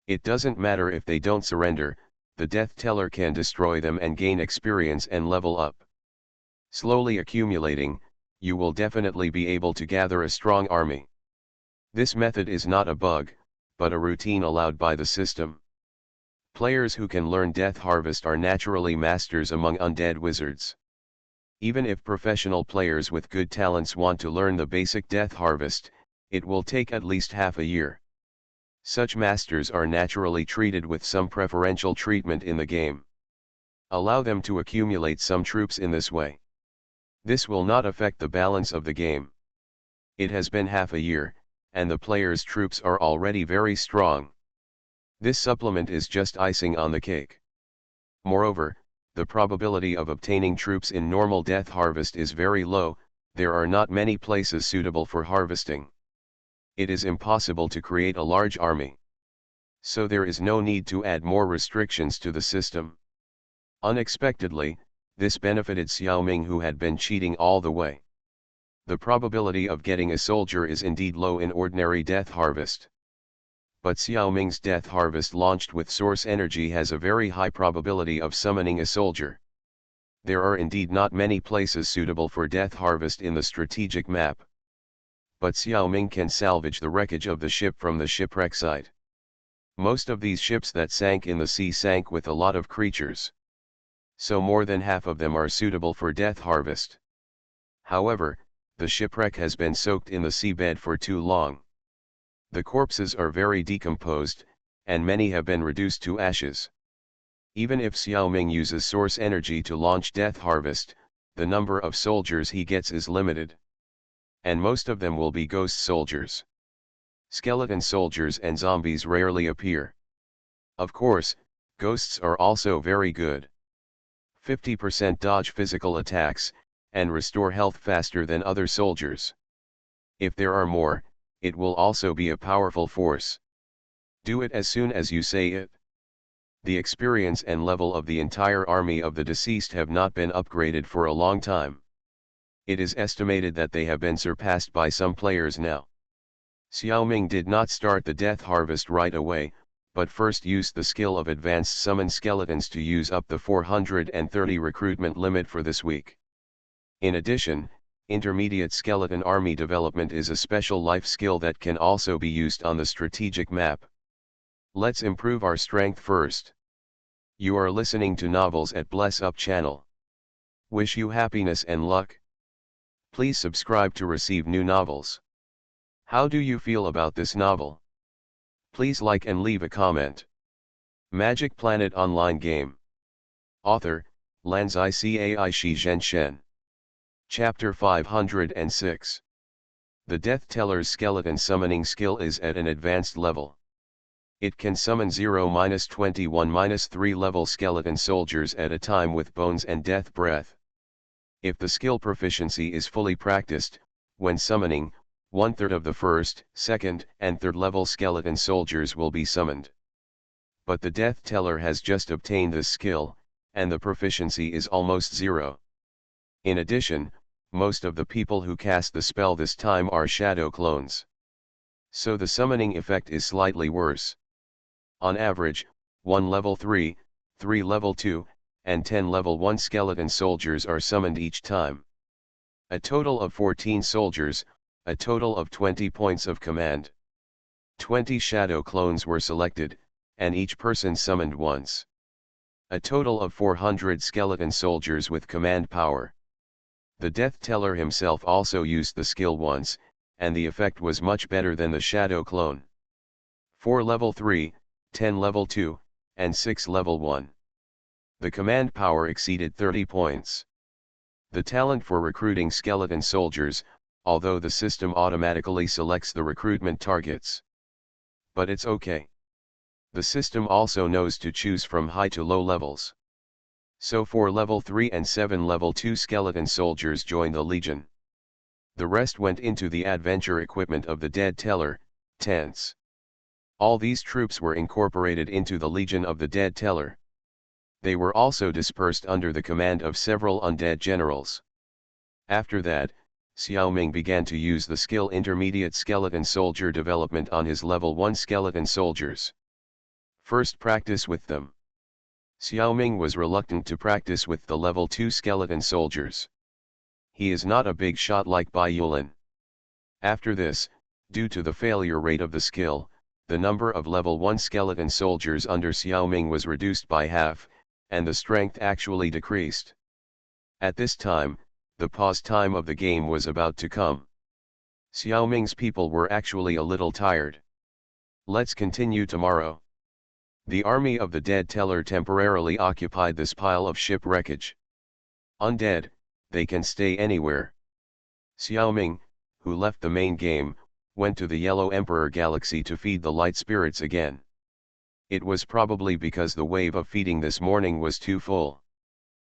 It doesn't matter if they don't surrender, the Death Teller can destroy them and gain experience and level up. Slowly accumulating, you will definitely be able to gather a strong army. This method is not a bug, but a routine allowed by the system. Players who can learn Death Harvest are naturally masters among undead wizards. Even if professional players with good talents want to learn the basic Death Harvest, it will take at least half a year. Such masters are naturally treated with some preferential treatment in the game. Allow them to accumulate some troops in this way. This will not affect the balance of the game. It has been half a year, and the player's troops are already very strong. This supplement is just icing on the cake. Moreover, the probability of obtaining troops in normal Death Harvest is very low. There are not many places suitable for harvesting. It is impossible to create a large army. So there is no need to add more restrictions to the system. Unexpectedly, this benefited Xiao Ming, who had been cheating all the way. The probability of getting a soldier is indeed low in ordinary Death Harvest. But Xiao Ming's Death Harvest launched with source energy has a very high probability of summoning a soldier. There are indeed not many places suitable for Death Harvest in the strategic map. But Xiao Ming can salvage the wreckage of the ship from the shipwreck site. Most of these ships that sank in the sea sank with a lot of creatures. So more than half of them are suitable for Death Harvest. However, the shipwreck has been soaked in the seabed for too long. The corpses are very decomposed, and many have been reduced to ashes. Even if Xiao Ming uses source energy to launch Death Harvest, the number of soldiers he gets is limited. And most of them will be ghost soldiers. Skeleton soldiers and zombies rarely appear. Of course, ghosts are also very good. 50% dodge physical attacks, and restore health faster than other soldiers. If there are more, it will also be a powerful force. Do it as soon as you say it. The experience and level of the entire army of the deceased have not been upgraded for a long time. It is estimated that they have been surpassed by some players now. Xiao Ming did not start the Death Harvest right away, but first used the skill of Advanced Summon Skeletons to use up the 430 recruitment limit for this week. In addition, Intermediate Skeleton Army Development is a special life skill that can also be used on the strategic map. Let's improve our strength first. You are listening to Novels at Bless Up channel. Wish you happiness and luck. Please subscribe to receive new novels. How do you feel about this novel? Please like and leave a comment. Magic Planet Online Game. Author, Lanzai Cai Shi Zhen Shen. Chapter 506. The Death Teller's skeleton summoning skill is at an advanced level. It can summon 0-21-3 level skeleton soldiers at a time with bones and death breath. If the skill proficiency is fully practiced, when summoning, 1/3 of the first, second, and third level skeleton soldiers will be summoned. But the Death Teller has just obtained this skill, and the proficiency is almost 0. In addition, most of the people who cast the spell this time are shadow clones. So the summoning effect is slightly worse. On average, one level 3, 3 level 2, and 10 level 1 skeleton soldiers are summoned each time. A total of 14 soldiers, a total of 20 points of command. 20 shadow clones were selected, and each person summoned once. A total of 400 skeleton soldiers with command power. The Death Teller himself also used the skill once, and the effect was much better than the shadow clone. 4 level 3, 10 level 2, and 6 level 1. The command power exceeded 30 points. The talent for recruiting skeleton soldiers, although the system automatically selects the recruitment targets. But it's okay. The system also knows to choose from high to low levels. So 4 level 3 and 7 level 2 skeleton soldiers joined the Legion. The rest went into the adventure equipment of the Dead Teller, tents. All these troops were incorporated into the Legion of the Dead Teller. They were also dispersed under the command of several undead generals. After that, Xiaoming began to use the skill Intermediate Skeleton Soldier development on his level 1 skeleton soldiers. First practice with them. Xiaoming was reluctant to practice with the level 2 skeleton soldiers. He is not a big shot like Bai Yulin. After this, due to the failure rate of the skill, the number of level 1 skeleton soldiers under Xiaoming was reduced by half, and the strength actually decreased. At this time, the pause time of the game was about to come. Xiaoming's people were actually a little tired. Let's continue tomorrow. The army of the Dead Teller temporarily occupied this pile of ship wreckage. Undead, they can stay anywhere. Xiaoming, who left the main game, went to the Yellow Emperor Galaxy to feed the light spirits again. It was probably because the wave of feeding this morning was too full.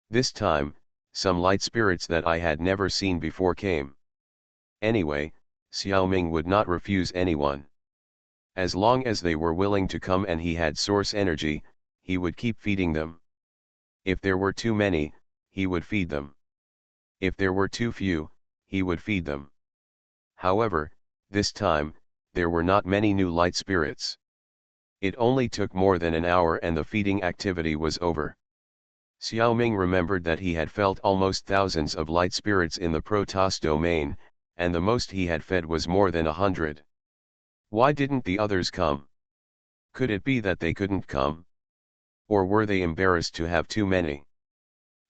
This time, some light spirits that I had never seen before came. Anyway, Xiaoming would not refuse anyone. As long as they were willing to come and he had source energy, he would keep feeding them. If there were too many, he would feed them. If there were too few, he would feed them. However, this time, there were not many new light spirits. It only took more than an hour and the feeding activity was over. Xiaoming remembered that he had felt almost thousands of light spirits in the Protoss domain, and the most he had fed was more than 100. Why didn't the others come? Could it be that they couldn't come? Or were they embarrassed to have too many?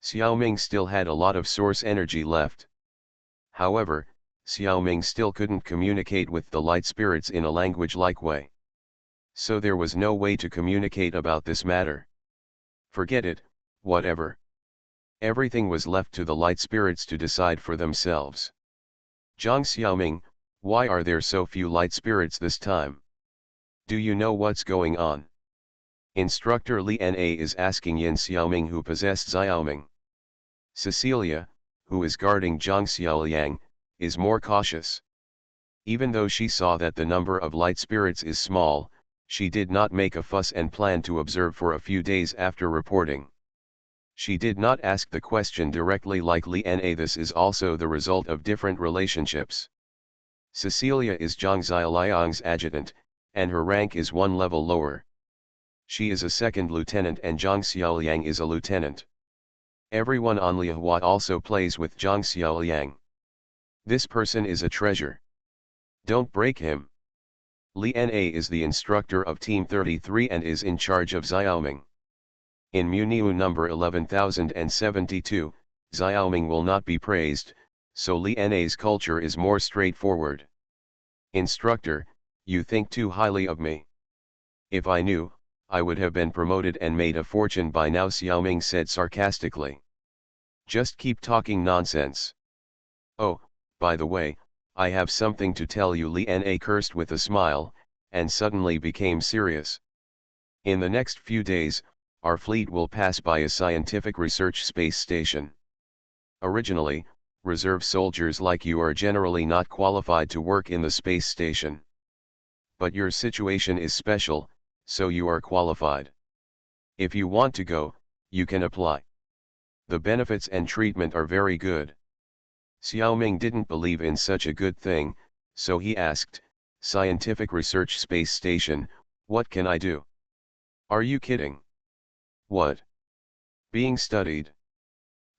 Xiaoming still had a lot of source energy left. However, Xiaoming still couldn't communicate with the light spirits in a language-like way. So there was no way to communicate about this matter. Forget it, whatever. Everything was left to the light spirits to decide for themselves. Zhang Xiaoming, why are there so few light spirits this time? Do you know what's going on? Instructor Li Na is asking Yin Xiaoming, who possessed Xiaoming. Cecilia, who is guarding Zhang Xiaoliang, is more cautious. Even though she saw that the number of light spirits is small, she did not make a fuss and planned to observe for a few days after reporting. She did not ask the question directly like Li Na. This is also the result of different relationships. Cecilia is Zhang Xiaoliang's adjutant, and her rank is one level lower. She is a second lieutenant and Zhang Xiaoliang is a lieutenant. Everyone on Liahua also plays with Zhang Xiaoliang. This person is a treasure. Don't break him. Li Na is the instructor of Team 33 and is in charge of Xiaoming. In Muniu number 11072, Xiaoming will not be praised, so Li Na's culture is more straightforward. Instructor, you think too highly of me. If I knew, I would have been promoted and made a fortune by now, Xiaoming said sarcastically. Just keep talking nonsense. Oh, by the way, I have something to tell you, Li Na cursed with a smile, and suddenly became serious. In the next few days, our fleet will pass by a scientific research space station. Originally, reserve soldiers like you are generally not qualified to work in the space station. But your situation is special, so you are qualified. If you want to go, you can apply. The benefits and treatment are very good. Xiaoming didn't believe in such a good thing, so he asked, Scientific Research Space Station, what can I do? Are you kidding? What? Being studied?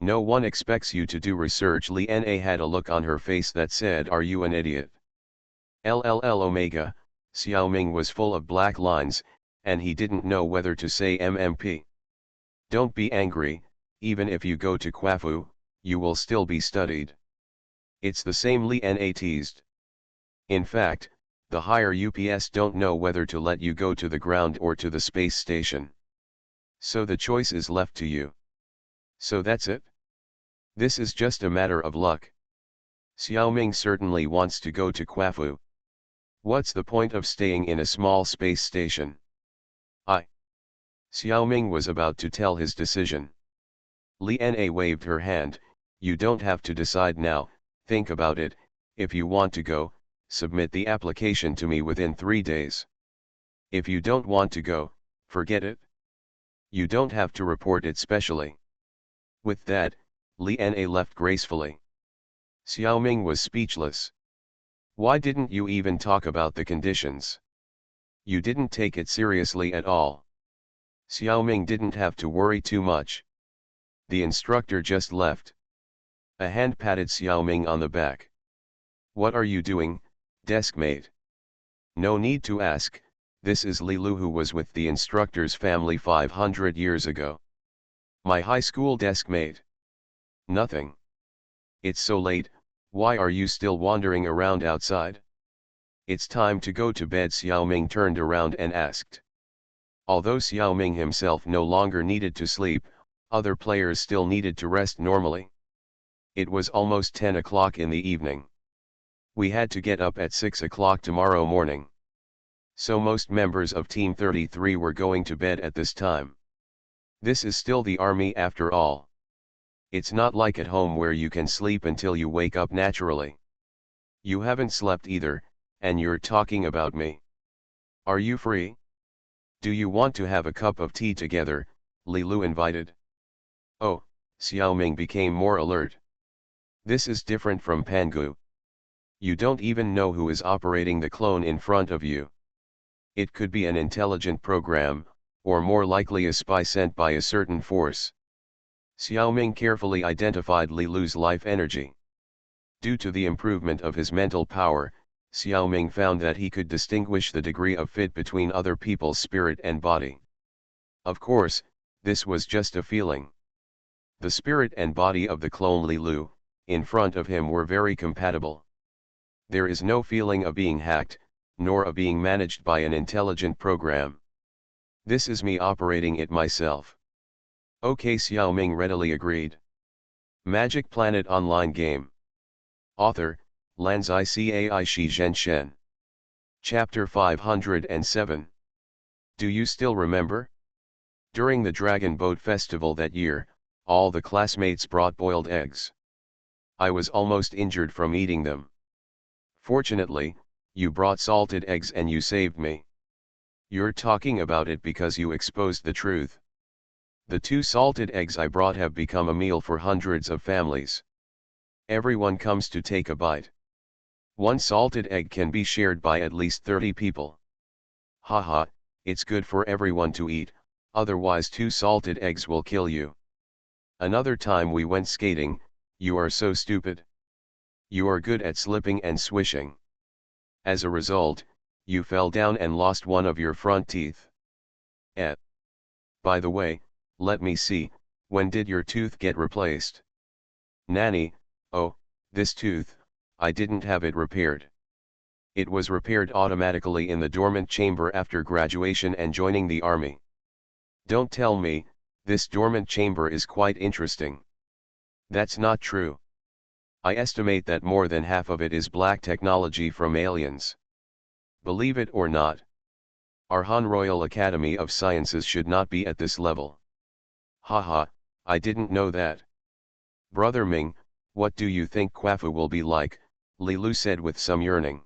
No one expects you to do research. Lena had a look on her face that said, "Are you an idiot?" LLL Omega, Xiaoming was full of black lines, and he didn't know whether to say MMP. Don't be angry, even if you go to Quafu, you will still be studied. It's the same, Lena teased. In fact, the higher UPS don't know whether to let you go to the ground or to the space station. So the choice is left to you. So that's it? This is just a matter of luck. Xiaoming certainly wants to go to Quafu. What's the point of staying in a small space station? Xiaoming was about to tell his decision. Lena waved her hand. You don't have to decide now, think about it. If you want to go, submit the application to me within 3 days. If you don't want to go, forget it. You don't have to report it specially. With that, Lena left gracefully. Xiaoming was speechless. Why didn't you even talk about the conditions? You didn't take it seriously at all. Xiaoming didn't have to worry too much. The instructor just left. A hand patted Xiaoming on the back. What are you doing, deskmate? No need to ask, this is Li Lu, who was with the instructor's family 500 years ago. My high school deskmate. Nothing. It's so late, why are you still wandering around outside? It's time to go to bed. Xiaoming turned around and asked. Although Xiaoming himself no longer needed to sleep, other players still needed to rest normally. It was almost 10 o'clock in the evening. We had to get up at 6 o'clock tomorrow morning. So most members of Team 33 were going to bed at this time. This is still the army after all. It's not like at home where you can sleep until you wake up naturally. You haven't slept either, and you're talking about me. Are you free? Do you want to have a cup of tea together? Li Lu invited. Oh, Xiaoming became more alert. This is different from Pangu. You don't even know who is operating the clone in front of you. It could be an intelligent program, or more likely a spy sent by a certain force. Xiaoming carefully identified Li Lu's life energy. Due to the improvement of his mental power, Xiaoming found that he could distinguish the degree of fit between other people's spirit and body. Of course, this was just a feeling. The spirit and body of the clone Li Lu, in front of him, were very compatible. There is no feeling of being hacked, nor of being managed by an intelligent program. This is me operating it myself. Okay, Xiaoming readily agreed. Magic Planet Online Game. Author, Lanzai Cai Shi Zhen Shen. Chapter 507. Do you still remember? During the Dragon Boat Festival that year, all the classmates brought boiled eggs. I was almost injured from eating them. Fortunately, you brought salted eggs and you saved me. You're talking about it because you exposed the truth. The 2 salted eggs I brought have become a meal for hundreds of families. Everyone comes to take a bite. 1 salted egg can be shared by at least 30 people. Haha, it's good for everyone to eat, otherwise 2 salted eggs will kill you. Another time we went skating, you are so stupid. You are good at slipping and swishing. As a result, you fell down and lost one of your front teeth. By the way, let me see, when did your tooth get replaced? Nanny, oh, this tooth, I didn't have it repaired. It was repaired automatically in the dormant chamber after graduation and joining the army. Don't tell me, this dormant chamber is quite interesting. That's not true. I estimate that more than half of it is black technology from aliens. Believe it or not, our Han Royal Academy of Sciences should not be at this level. Haha, I didn't know that. Brother Ming, what do you think Quafu will be like? Li Lu said with some yearning.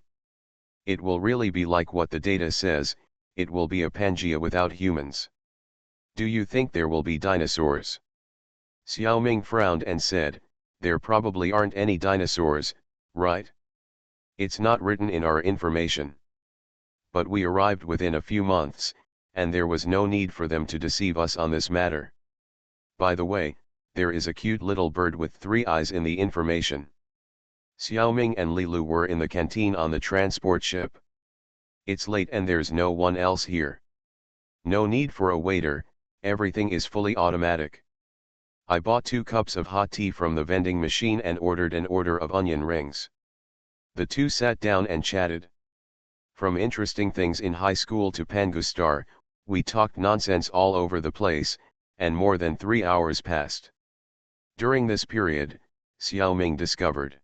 It will really be like what the data says, it will be a Pangea without humans. Do you think there will be dinosaurs? Xiaoming frowned and said, there probably aren't any dinosaurs, right? It's not written in our information. But we arrived within a few months, and there was no need for them to deceive us on this matter. By the way, there is a cute little bird with 3 eyes in the information. Xiaoming and Li Lu were in the canteen on the transport ship. It's late and there's no one else here. No need for a waiter, everything is fully automatic. I bought 2 cups of hot tea from the vending machine and ordered an order of onion rings. The two sat down and chatted. From interesting things in high school to Pangustar, we talked nonsense all over the place, and more than 3 hours passed. During this period, Xiaoming discovered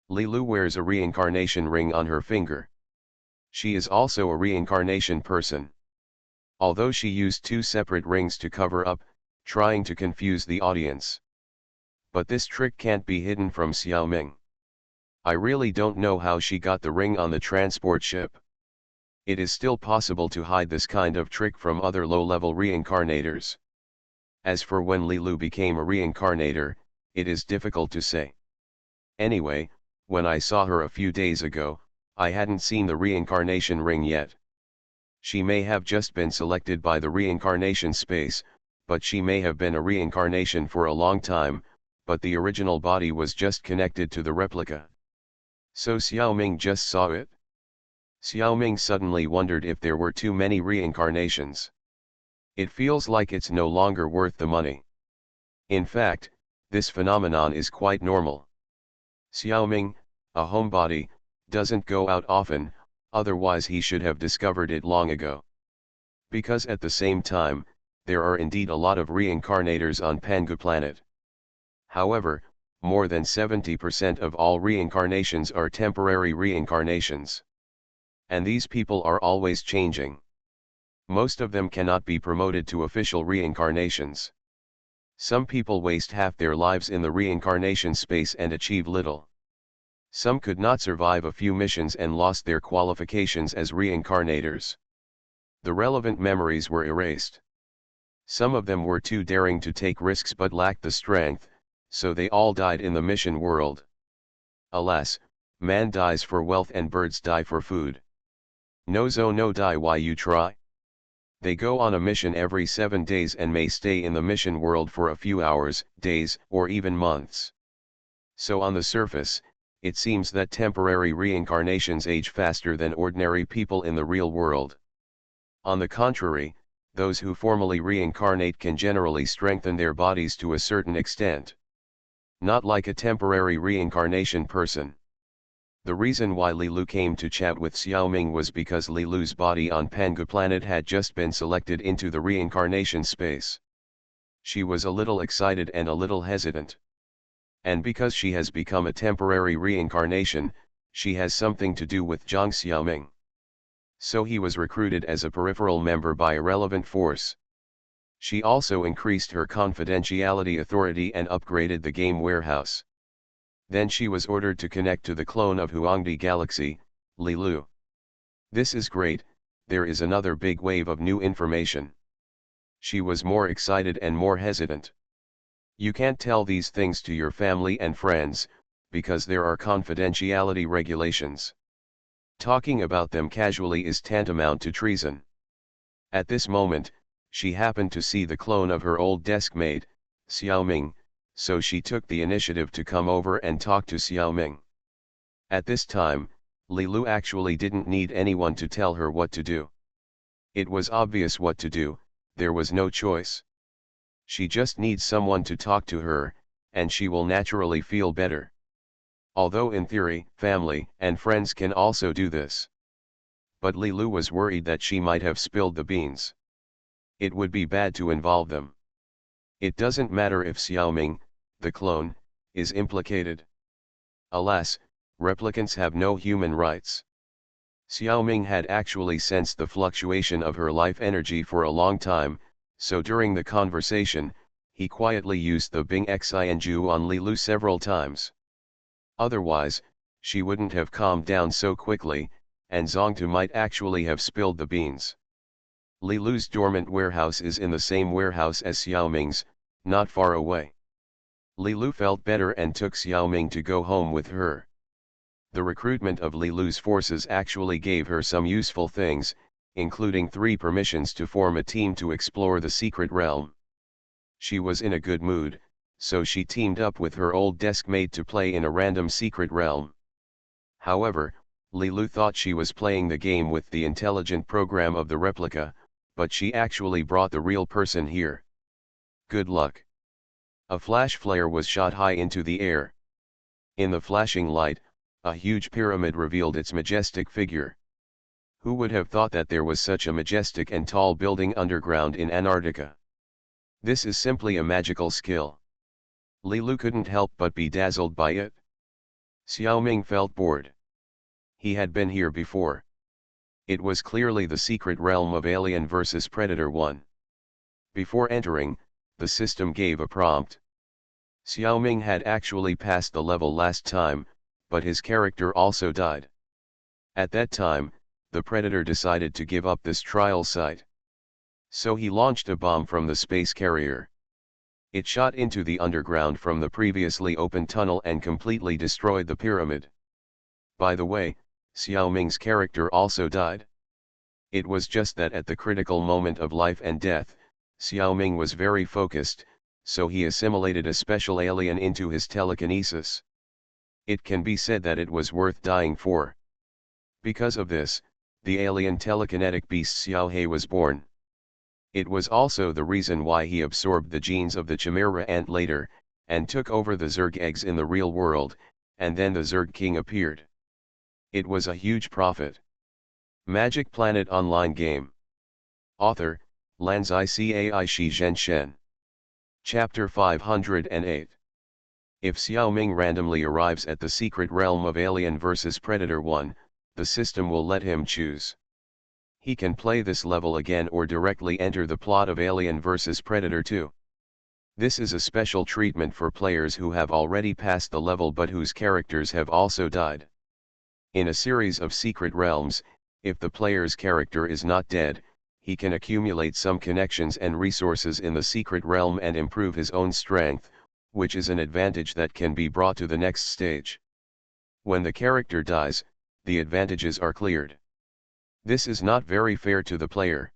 Li Lu wears a reincarnation ring on her finger. She is also a reincarnation person. Although she used 2 separate rings to cover up, trying to confuse the audience. But this trick can't be hidden from Xiaoming. I really don't know how she got the ring on the transport ship. It is still possible to hide this kind of trick from other low-level reincarnators. As for when Li Lu became a reincarnator, it is difficult to say. Anyway, when I saw her a few days ago, I hadn't seen the reincarnation ring yet. She may have just been selected by the reincarnation space, but she may have been a reincarnation for a long time, but the original body was just connected to the replica. So Xiaoming just saw it? Xiaoming suddenly wondered if there were too many reincarnations. It feels like it's no longer worth the money. In fact, this phenomenon is quite normal. Xiaoming, a homebody, doesn't go out often, otherwise he should have discovered it long ago. Because at the same time, there are indeed a lot of reincarnators on Pangu planet. However, more than 70% of all reincarnations are temporary reincarnations. And these people are always changing. Most of them cannot be promoted to official reincarnations. Some people waste half their lives in the reincarnation space and achieve little. Some could not survive a few missions and lost their qualifications as reincarnators. The relevant memories were erased. Some of them were too daring to take risks but lacked the strength, so they all died in the mission world. Alas, man dies for wealth and birds die for food. No zo no die why you try? They go on a mission every 7 days and may stay in the mission world for a few hours, days, or even months. So on the surface, it seems that temporary reincarnations age faster than ordinary people in the real world. On the contrary, those who formally reincarnate can generally strengthen their bodies to a certain extent. Not like a temporary reincarnation person. The reason why Li Lu came to chat with Xiaoming was because Li Lu's body on Pangu planet had just been selected into the reincarnation space. She was a little excited and a little hesitant. And because she has become a temporary reincarnation, she has something to do with Zhang Xiaoming. So he was recruited as a peripheral member by a relevant force. She also increased her confidentiality authority and upgraded the game warehouse. Then she was ordered to connect to the clone of Huangdi Galaxy, Li Lu. This is great, there is another big wave of new information. She was more excited and more hesitant. You can't tell these things to your family and friends, because there are confidentiality regulations. Talking about them casually is tantamount to treason. At this moment, she happened to see the clone of her old deskmate, Xiaoming, so she took the initiative to come over and talk to Xiaoming. At this time, Li Lu actually didn't need anyone to tell her what to do. It was obvious what to do, there was no choice. She just needs someone to talk to her, and she will naturally feel better. Although in theory, family and friends can also do this. But Li Lu was worried that she might have spilled the beans. It would be bad to involve them. It doesn't matter if Xiaoming, the clone, is implicated. Alas, replicants have no human rights. Xiaoming had actually sensed the fluctuation of her life energy for a long time, so during the conversation, he quietly used the Bing Xinju on Li Lu several times. Otherwise, she wouldn't have calmed down so quickly, and Zongtu might actually have spilled the beans. Li Lu's dormant warehouse is in the same warehouse as Xiaoming's, not far away. Li Lu felt better and took Xiaoming to go home with her. The recruitment of Li Lu's forces actually gave her some useful things, including 3 permissions to form a team to explore the secret realm. She was in a good mood, so she teamed up with her old deskmate to play in a random secret realm. However, Lilu thought she was playing the game with the intelligent program of the replica, but she actually brought the real person here. Good luck. A flash flare was shot high into the air. In the flashing light, a huge pyramid revealed its majestic figure. Who would have thought that there was such a majestic and tall building underground in Antarctica? This is simply a magical skill. Lilu couldn't help but be dazzled by it. Xiaoming felt bored. He had been here before. It was clearly the secret realm of Alien vs Predator 1. Before entering, the system gave a prompt. Xiaoming had actually passed the level last time, but his character also died. At that time, the Predator decided to give up this trial site. So he launched a bomb from the space carrier. It shot into the underground from the previously open tunnel and completely destroyed the pyramid. By the way, Xiaoming's character also died. It was just that at the critical moment of life and death, Xiaoming was very focused, so he assimilated a special alien into his telekinesis. It can be said that it was worth dying for. Because of this, the alien telekinetic beast Xiaohe was born. It was also the reason why he absorbed the genes of the Chimera ant later, and took over the Zerg eggs in the real world, and then the Zerg king appeared. It was a huge profit. Magic Planet Online Game. Author, Lanzai Cai Shi Zhen Shen. Chapter 508. If Xiaoming randomly arrives at the secret realm of Alien vs Predator 1, the system will let him choose. He can play this level again or directly enter the plot of Alien vs Predator 2. This is a special treatment for players who have already passed the level but whose characters have also died. In a series of secret realms, if the player's character is not dead, he can accumulate some connections and resources in the secret realm and improve his own strength, which is an advantage that can be brought to the next stage. When the character dies, the advantages are cleared. This is not very fair to the player.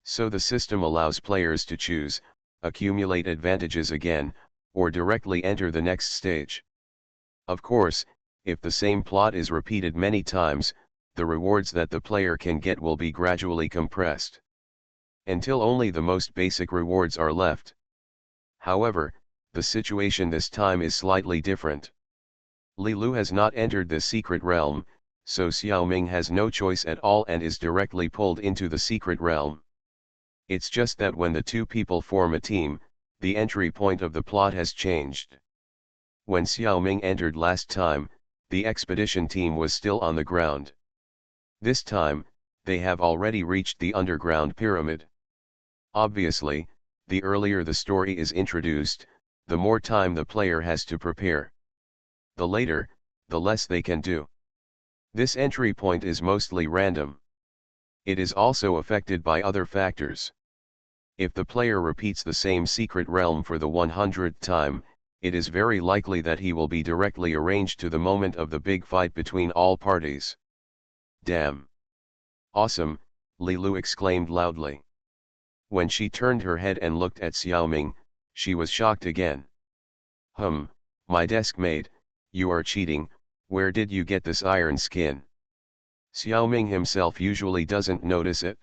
So the system allows players to choose, accumulate advantages again, or directly enter the next stage. Of course, if the same plot is repeated many times, the rewards that the player can get will be gradually compressed, until only the most basic rewards are left. However, the situation this time is slightly different. Lilu has not entered the secret realm, so Xiaoming has no choice at all and is directly pulled into the secret realm. It's just that when the two people form a team, the entry point of the plot has changed. When Xiaoming entered last time, the expedition team was still on the ground. This time, they have already reached the underground pyramid. Obviously, the earlier the story is introduced, the more time the player has to prepare. The later, the less they can do. This entry point is mostly random. It is also affected by other factors. If the player repeats the same secret realm for the 100th time, it is very likely that he will be directly arranged to the moment of the big fight between all parties. Damn! Awesome, Lilu exclaimed loudly. When she turned her head and looked at Xiaoming, she was shocked again. My deskmate, you are cheating, where did you get this iron skin? Xiaoming himself usually doesn't notice it.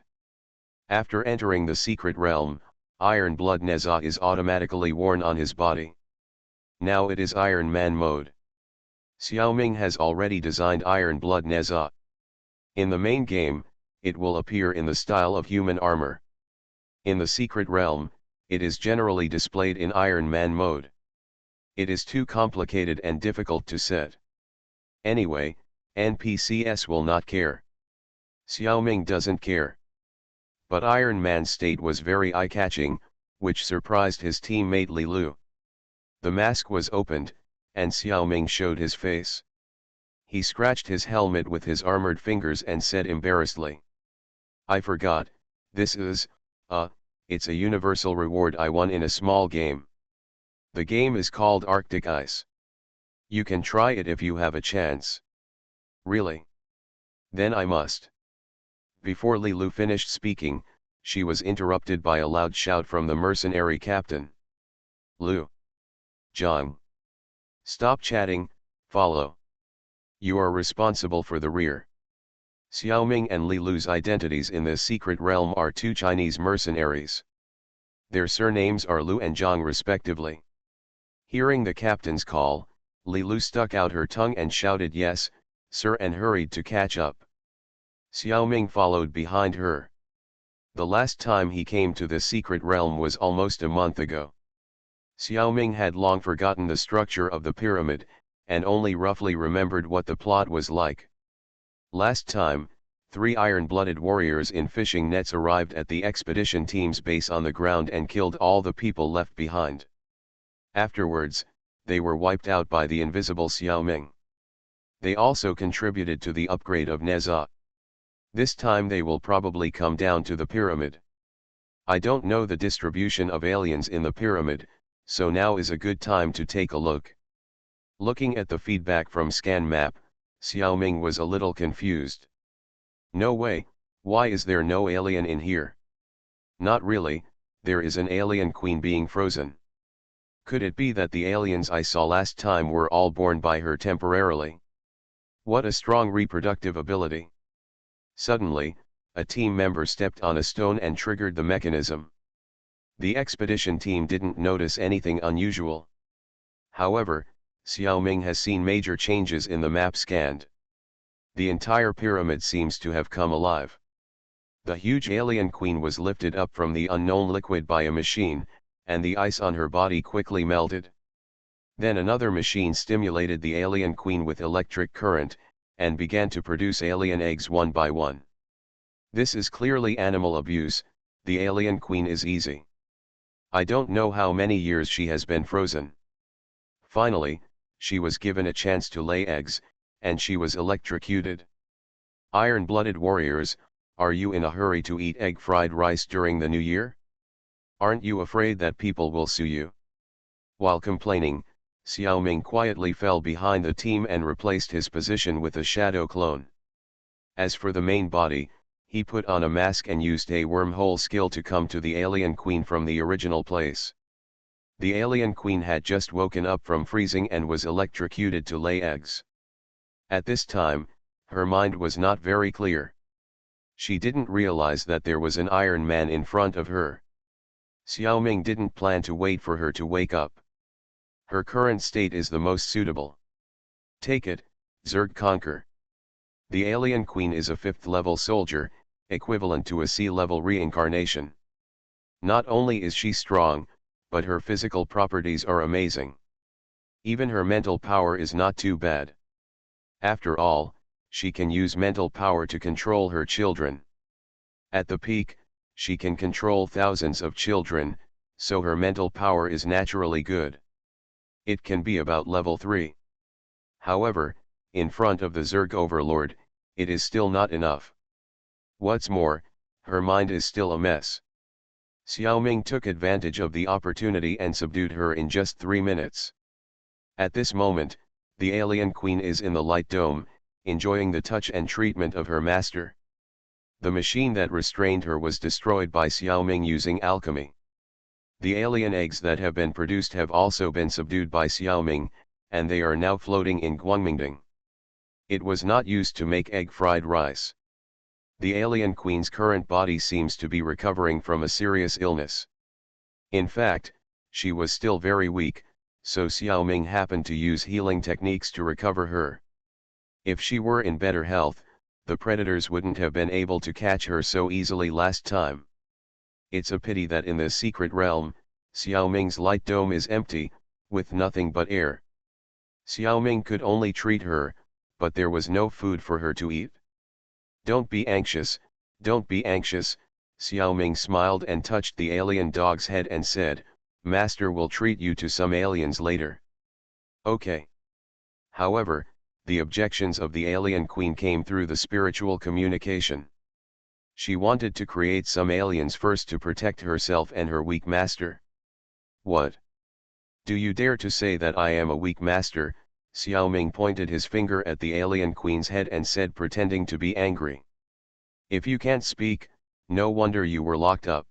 After entering the secret realm, Iron Blood Neza is automatically worn on his body. Now it is Iron Man mode. Xiaoming has already designed Iron Blood Neza. In the main game, it will appear in the style of human armor. In the secret realm, it is generally displayed in Iron Man mode. It is too complicated and difficult to set. Anyway, NPCs will not care. Xiaoming doesn't care. But Iron Man's state was very eye-catching, which surprised his teammate Lilu. The mask was opened, and Xiaoming showed his face. He scratched his helmet with his armored fingers and said embarrassedly, I forgot, it's a universal reward I won in a small game. The game is called Arctic Ice. You can try it if you have a chance. Really? Then I must. Before Li Lu finished speaking, she was interrupted by a loud shout from the mercenary captain. Lu. Zhang. Stop chatting, follow. You are responsible for the rear. Xiaoming and Li Lu's identities in the secret realm are two Chinese mercenaries. Their surnames are Lu and Zhang respectively. Hearing the captain's call, Li Lu stuck out her tongue and shouted yes, sir, and hurried to catch up. Xiaoming followed behind her. The last time he came to the secret realm was almost a month ago. Xiaoming had long forgotten the structure of the pyramid, and only roughly remembered what the plot was like. Last time, 3 iron-blooded warriors in fishing nets arrived at the expedition team's base on the ground and killed all the people left behind. Afterwards, they were wiped out by the invisible Xiaoming. They also contributed to the upgrade of Neza. This time they will probably come down to the pyramid. I don't know the distribution of aliens in the pyramid, so now is a good time to take a look. Looking at the feedback from Scan Map, Xiaoming was a little confused. No way, why is there no alien in here? Not really, there is an alien queen being frozen. Could it be that the aliens I saw last time were all born by her temporarily? What a strong reproductive ability. Suddenly, a team member stepped on a stone and triggered the mechanism. The expedition team didn't notice anything unusual. However, Xiaoming has seen major changes in the map scanned. The entire pyramid seems to have come alive. The huge alien queen was lifted up from the unknown liquid by a machine, and the ice on her body quickly melted. Then another machine stimulated the alien queen with electric current, and began to produce alien eggs one by one. This is clearly animal abuse. The alien queen is easy. I don't know how many years she has been frozen. Finally, she was given a chance to lay eggs, and she was electrocuted. Iron-blooded warriors, are you in a hurry to eat egg fried rice during the new year? Aren't you afraid that people will sue you? While complaining, Xiaoming quietly fell behind the team and replaced his position with a shadow clone. As for the main body, he put on a mask and used a wormhole skill to come to the alien queen from the original place. The alien queen had just woken up from freezing and was electrocuted to lay eggs. At this time, her mind was not very clear. She didn't realize that there was an Iron Man in front of her. Xiaoming didn't plan to wait for her to wake up. Her current state is the most suitable. Take it, Zerg Conquer. The alien queen is a 5th-level soldier, equivalent to a C-level reincarnation. Not only is she strong, but her physical properties are amazing. Even her mental power is not too bad. After all, she can use mental power to control her children. At the peak, she can control thousands of children, so her mental power is naturally good. It can be about level 3. However, in front of the Zerg Overlord, it is still not enough. What's more, her mind is still a mess. Xiaoming took advantage of the opportunity and subdued her in just 3 minutes. At this moment, the alien queen is in the light dome, enjoying the touch and treatment of her master. The machine that restrained her was destroyed by Xiaoming using alchemy. The alien eggs that have been produced have also been subdued by Xiaoming, and they are now floating in Guangmingding. It was not used to make egg fried rice. The alien queen's current body seems to be recovering from a serious illness. In fact, she was still very weak, so Xiaoming happened to use healing techniques to recover her. If she were in better health, the predators wouldn't have been able to catch her so easily last time. It's a pity that in the secret realm, Xiaoming's light dome is empty, with nothing but air. Xiaoming could only treat her, but there was no food for her to eat. Don't be anxious, don't be anxious, Xiaoming smiled and touched the alien dog's head and said, Master will treat you to some aliens later. Okay. However, the objections of the alien queen came through the spiritual communication. She wanted to create some aliens first to protect herself and her weak master. What? Do you dare to say that I am a weak master? Xiaoming pointed his finger at the alien queen's head and said, pretending to be angry. If you can't speak, no wonder you were locked up.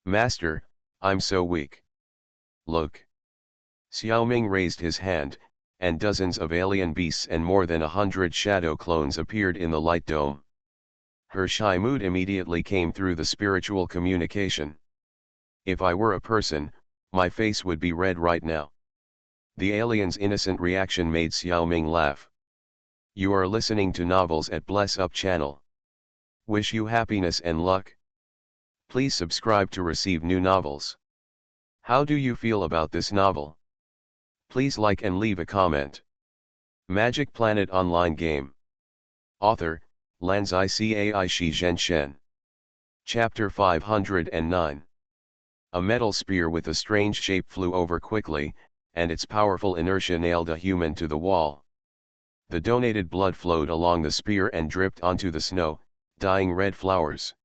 Master, I'm so weak. Look. Xiaoming raised his hand, and dozens of alien beasts and more than 100 shadow clones appeared in the light dome. Her shy mood immediately came through the spiritual communication. If I were a person, my face would be red right now. The alien's innocent reaction made Xiaoming laugh. You are listening to novels at Bless Up channel. Wish you happiness and luck. Please subscribe to receive new novels. How do you feel about this novel? Please like and leave a comment. Magic Planet Online Game. Author, Lanzai Cai Shi Zhen Shen. Chapter 509. A metal spear with a strange shape flew over quickly, and its powerful inertia nailed a human to the wall. The donated blood flowed along the spear and dripped onto the snow, dyeing red flowers.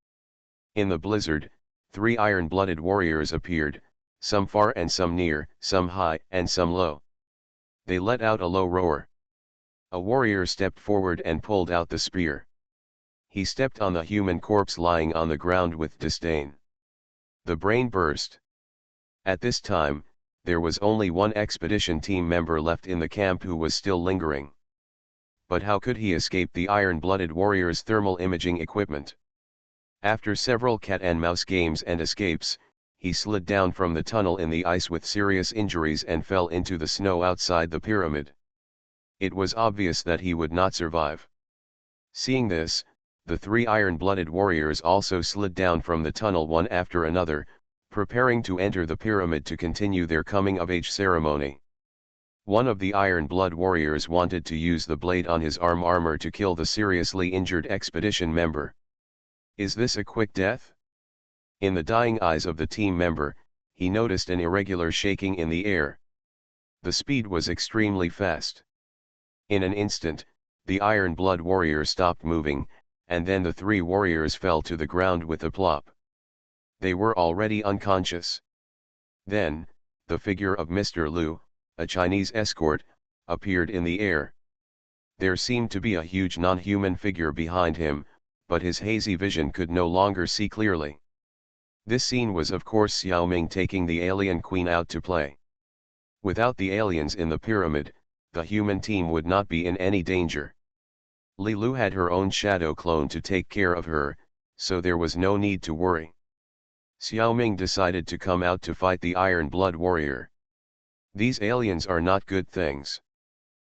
In the blizzard, 3 iron-blooded warriors appeared, some far and some near, some high and some low. They let out a low roar. A warrior stepped forward and pulled out the spear. He stepped on the human corpse lying on the ground with disdain. The brain burst. At this time, there was only one expedition team member left in the camp who was still lingering. But how could he escape the iron-blooded warrior's thermal imaging equipment? After several cat-and-mouse games and escapes, he slid down from the tunnel in the ice with serious injuries and fell into the snow outside the pyramid. It was obvious that he would not survive. Seeing this, the 3 iron-blooded warriors also slid down from the tunnel one after another, preparing to enter the pyramid to continue their coming-of-age ceremony. One of the Iron Blood warriors wanted to use the blade on his armor to kill the seriously injured expedition member. Is this a quick death? In the dying eyes of the team member, he noticed an irregular shaking in the air. The speed was extremely fast. In an instant, the Iron Blood warrior stopped moving, and then the 3 warriors fell to the ground with a plop. They were already unconscious. Then, the figure of Mr. Liu, a Chinese escort, appeared in the air. There seemed to be a huge non-human figure behind him, but his hazy vision could no longer see clearly. This scene was of course Xiaoming taking the alien queen out to play. Without the aliens in the pyramid, the human team would not be in any danger. Li Lu had her own shadow clone to take care of her, so there was no need to worry. Xiaoming decided to come out to fight the Iron Blood warrior. These aliens are not good things.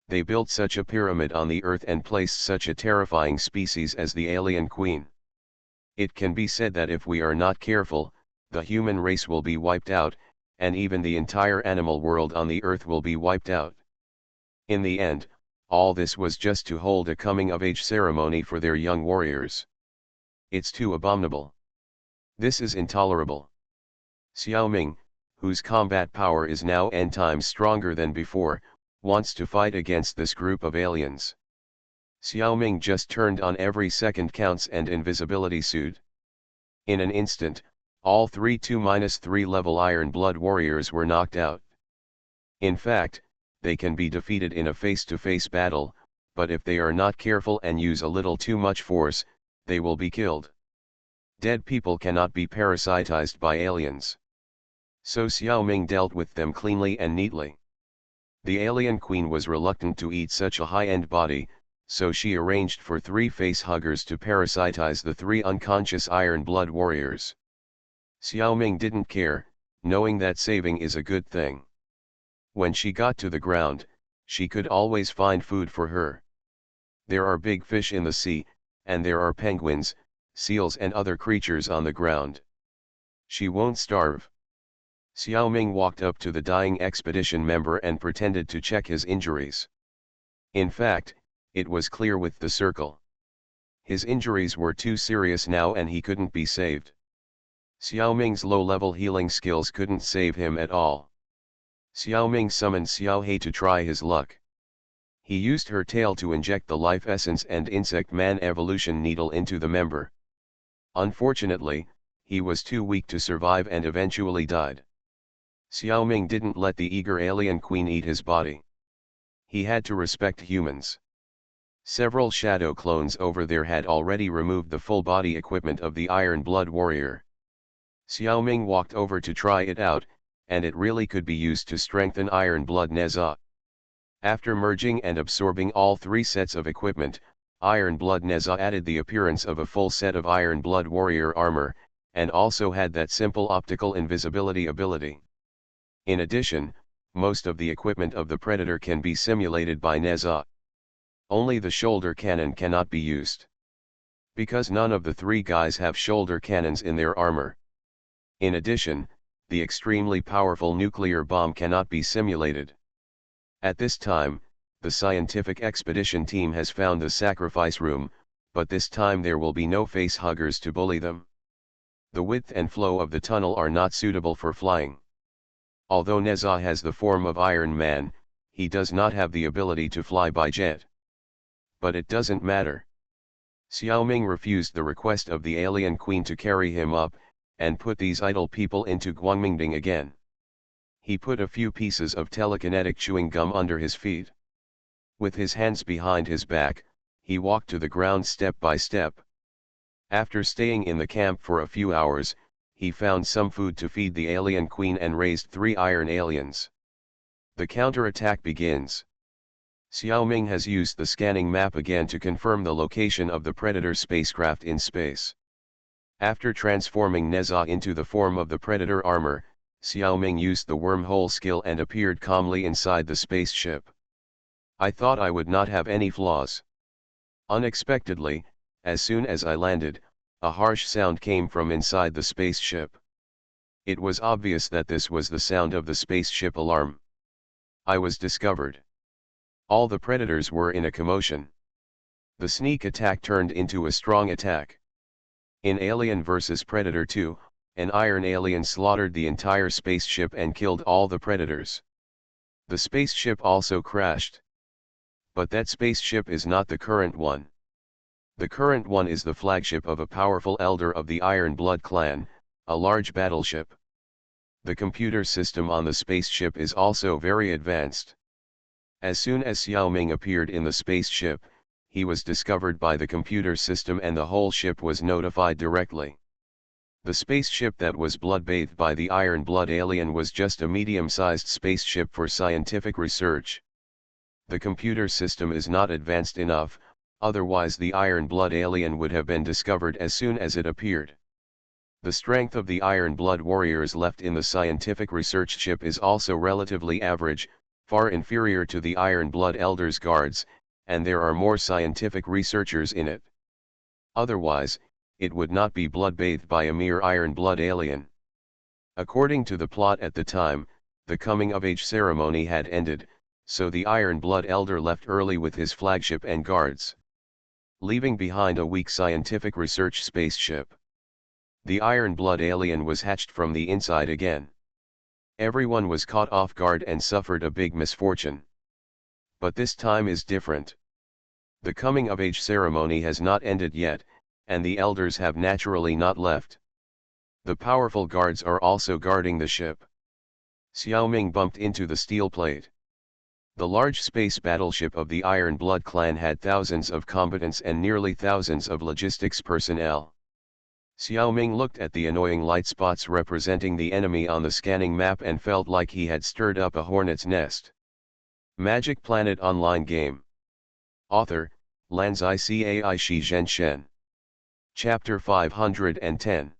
They built such a pyramid on the earth and placed such a terrifying species as the alien queen. It can be said that if we are not careful, the human race will be wiped out, and even the entire animal world on the earth will be wiped out. In the end, all this was just to hold a coming-of-age ceremony for their young warriors. It's too abominable. This is intolerable. Xiaoming, whose combat power is now n times stronger than before, wants to fight against this group of aliens. Xiaoming just turned on every second counts and invisibility suit. In an instant, all 3 2-3 level Iron Blood warriors were knocked out. In fact, they can be defeated in a face-to-face battle, but if they are not careful and use a little too much force, they will be killed. Dead people cannot be parasitized by aliens. So Xiaoming dealt with them cleanly and neatly. The alien queen was reluctant to eat such a high-end body, so she arranged for 3 face-huggers to parasitize the 3 unconscious Iron Blood warriors. Xiaoming didn't care, knowing that saving is a good thing. When she got to the ground, she could always find food for her. There are big fish in the sea, and there are penguins, seals and other creatures on the ground. She won't starve. Xiaoming walked up to the dying expedition member and pretended to check his injuries. In fact, it was clear with the circle. His injuries were too serious now and he couldn't be saved. Xiaoming's low-level healing skills couldn't save him at all. Xiaoming summoned Xiaohe to try his luck. He used her tail to inject the life essence and insect man evolution needle into the member. Unfortunately, he was too weak to survive and eventually died. Xiaoming didn't let the eager alien queen eat his body. He had to respect humans. Several shadow clones over there had already removed the full body equipment of the Iron Blood warrior. Xiaoming walked over to try it out, and it really could be used to strengthen Iron Blood Neza. After merging and absorbing all three sets of equipment, Iron Blood Neza added the appearance of a full set of Iron Blood warrior armor, and also had that simple optical invisibility ability. In addition, most of the equipment of the Predator can be simulated by Neza. Only the shoulder cannon cannot be used, because none of the three guys have shoulder cannons in their armor. In addition, the extremely powerful nuclear bomb cannot be simulated. At this time, the scientific expedition team has found the sacrifice room, but this time there will be no face huggers to bully them. The width and flow of the tunnel are not suitable for flying. Although Neza has the form of Iron Man, he does not have the ability to fly by jet. But it doesn't matter. Xiaoming refused the request of the alien queen to carry him up, and put these idle people into Guangmingding again. He put a few pieces of telekinetic chewing gum under his feet. With his hands behind his back, he walked to the ground step by step. After staying in the camp for a few hours, he found some food to feed the alien queen and raised 3 iron aliens. The counterattack begins. Xiaoming has used the scanning map again to confirm the location of the Predator spacecraft in space. After transforming Neza into the form of the Predator armor, Xiaoming used the wormhole skill and appeared calmly inside the spaceship. I thought I would not have any flaws. Unexpectedly, as soon as I landed, a harsh sound came from inside the spaceship. It was obvious that this was the sound of the spaceship alarm. I was discovered. All the Predators were in a commotion. The sneak attack turned into a strong attack. In Alien vs Predator 2, an iron alien slaughtered the entire spaceship and killed all the Predators. The spaceship also crashed. But that spaceship is not the current one. The current one is the flagship of a powerful elder of the Iron Blood clan, a large battleship. The computer system on the spaceship is also very advanced. As soon as Xiaoming appeared in the spaceship, he was discovered by the computer system and the whole ship was notified directly. The spaceship that was blood-bathed by the Iron Blood alien was just a medium-sized spaceship for scientific research. The computer system is not advanced enough, otherwise the Iron Blood alien would have been discovered as soon as it appeared. The strength of the Iron Blood warriors left in the scientific research ship is also relatively average, far inferior to the Iron Blood Elders guards, and there are more scientific researchers in it. Otherwise, it would not be blood-bathed by a mere Iron Blood alien. According to the plot at the time, the coming-of-age ceremony had ended, so the Iron Blood Elder left early with his flagship and guards, leaving behind a weak scientific research spaceship. The Iron Blood alien was hatched from the inside again. Everyone was caught off guard and suffered a big misfortune. But this time is different. The coming-of-age ceremony has not ended yet, and the elders have naturally not left. The powerful guards are also guarding the ship. Xiaoming bumped into the steel plate. The large space battleship of the Iron Blood clan had thousands of combatants and nearly thousands of logistics personnel. Xiaoming looked at the annoying light spots representing the enemy on the scanning map and felt like he had stirred up a hornet's nest. Magic Planet Online Game. Author, Lanzai Cai Shi Zhenshen. Chapter 510.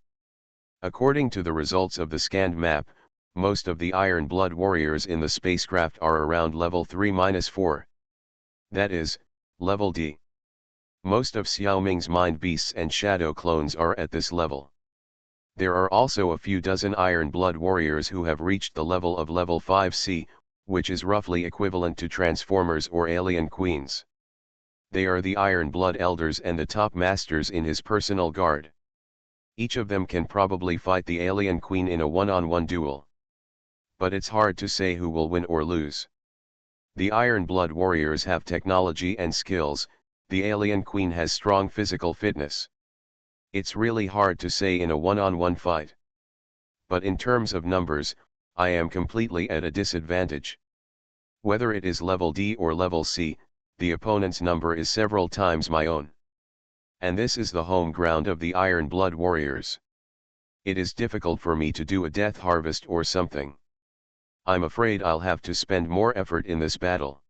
According to the results of the scanned map, most of the Iron Blood warriors in the spacecraft are around level 3-4. That is, level D. Most of Xiaoming's mind beasts and shadow clones are at this level. There are also a few dozen Iron Blood warriors who have reached the level of level 5C, which is roughly equivalent to Transformers or Alien Queens. They are the Iron Blood Elders and the top masters in his personal guard. Each of them can probably fight the Alien Queen in a one-on-one duel. But it's hard to say who will win or lose. The Iron Blood warriors have technology and skills, the Alien Queen has strong physical fitness. It's really hard to say in a one-on-one fight. But in terms of numbers, I am completely at a disadvantage. Whether it is level D or level C, the opponent's number is several times my own. And this is the home ground of the Iron Blood Warriors. It is difficult for me to do a death harvest or something. I'm afraid I'll have to spend more effort in this battle.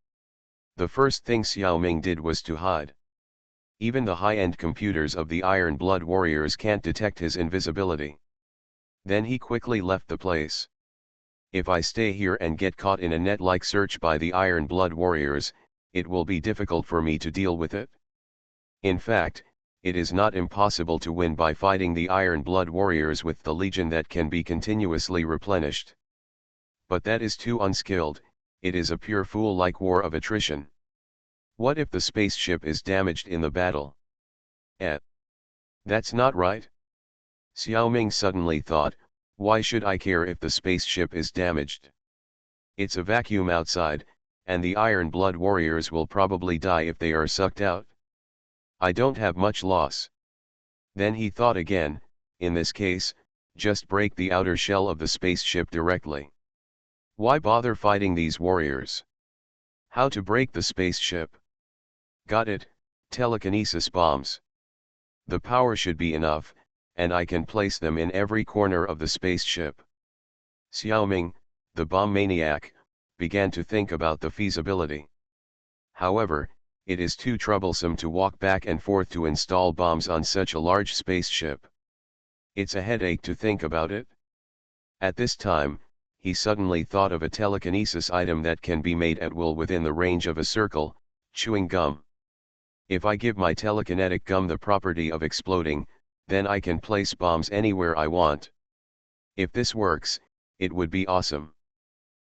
The first thing Xiao Ming did was to hide. Even the high-end computers of the Iron Blood Warriors can't detect his invisibility. Then he quickly left the place. If I stay here and get caught in a net-like search by the Iron Blood Warriors, it will be difficult for me to deal with it. In fact, it is not impossible to win by fighting the Iron Blood Warriors with the Legion that can be continuously replenished. But that is too unskilled, it is a pure fool-like war of attrition. What if the spaceship is damaged in the battle? That's not right. Xiao Ming suddenly thought, why should I care if the spaceship is damaged? It's a vacuum outside, and the Iron Blood Warriors will probably die if they are sucked out. I don't have much loss. Then he thought again, in this case, just break the outer shell of the spaceship directly. Why bother fighting these warriors? How to break the spaceship? Got it, telekinesis bombs. The power should be enough, and I can place them in every corner of the spaceship. Xiao Ming, the bomb maniac, began to think about the feasibility. However, it is too troublesome to walk back and forth to install bombs on such a large spaceship. It's a headache to think about it. At this time, he suddenly thought of a telekinesis item that can be made at will within the range of a circle, chewing gum. If I give my telekinetic gum the property of exploding, then I can place bombs anywhere I want. If this works, it would be awesome.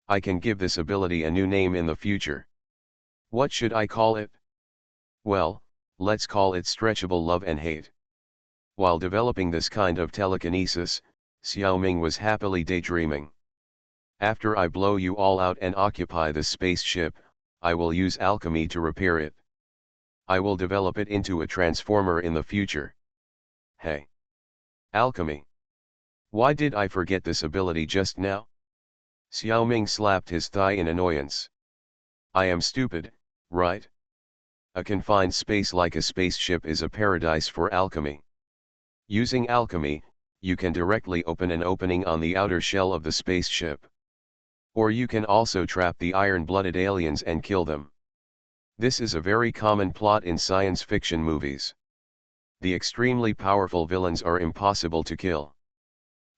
I can give this ability a new name in the future. What should I call it? Well, let's call it Stretchable Love and Hate. While developing this kind of telekinesis, Xiao Ming was happily daydreaming. After I blow you all out and occupy the spaceship, I will use alchemy to repair it. I will develop it into a transformer in the future. Hey! Alchemy! Why did I forget this ability just now? Xiao Ming slapped his thigh in annoyance. I am stupid, right? A confined space like a spaceship is a paradise for alchemy. Using alchemy, you can directly open an opening on the outer shell of the spaceship. Or you can also trap the iron-blooded aliens and kill them. This is a very common plot in science fiction movies. The extremely powerful villains are impossible to kill.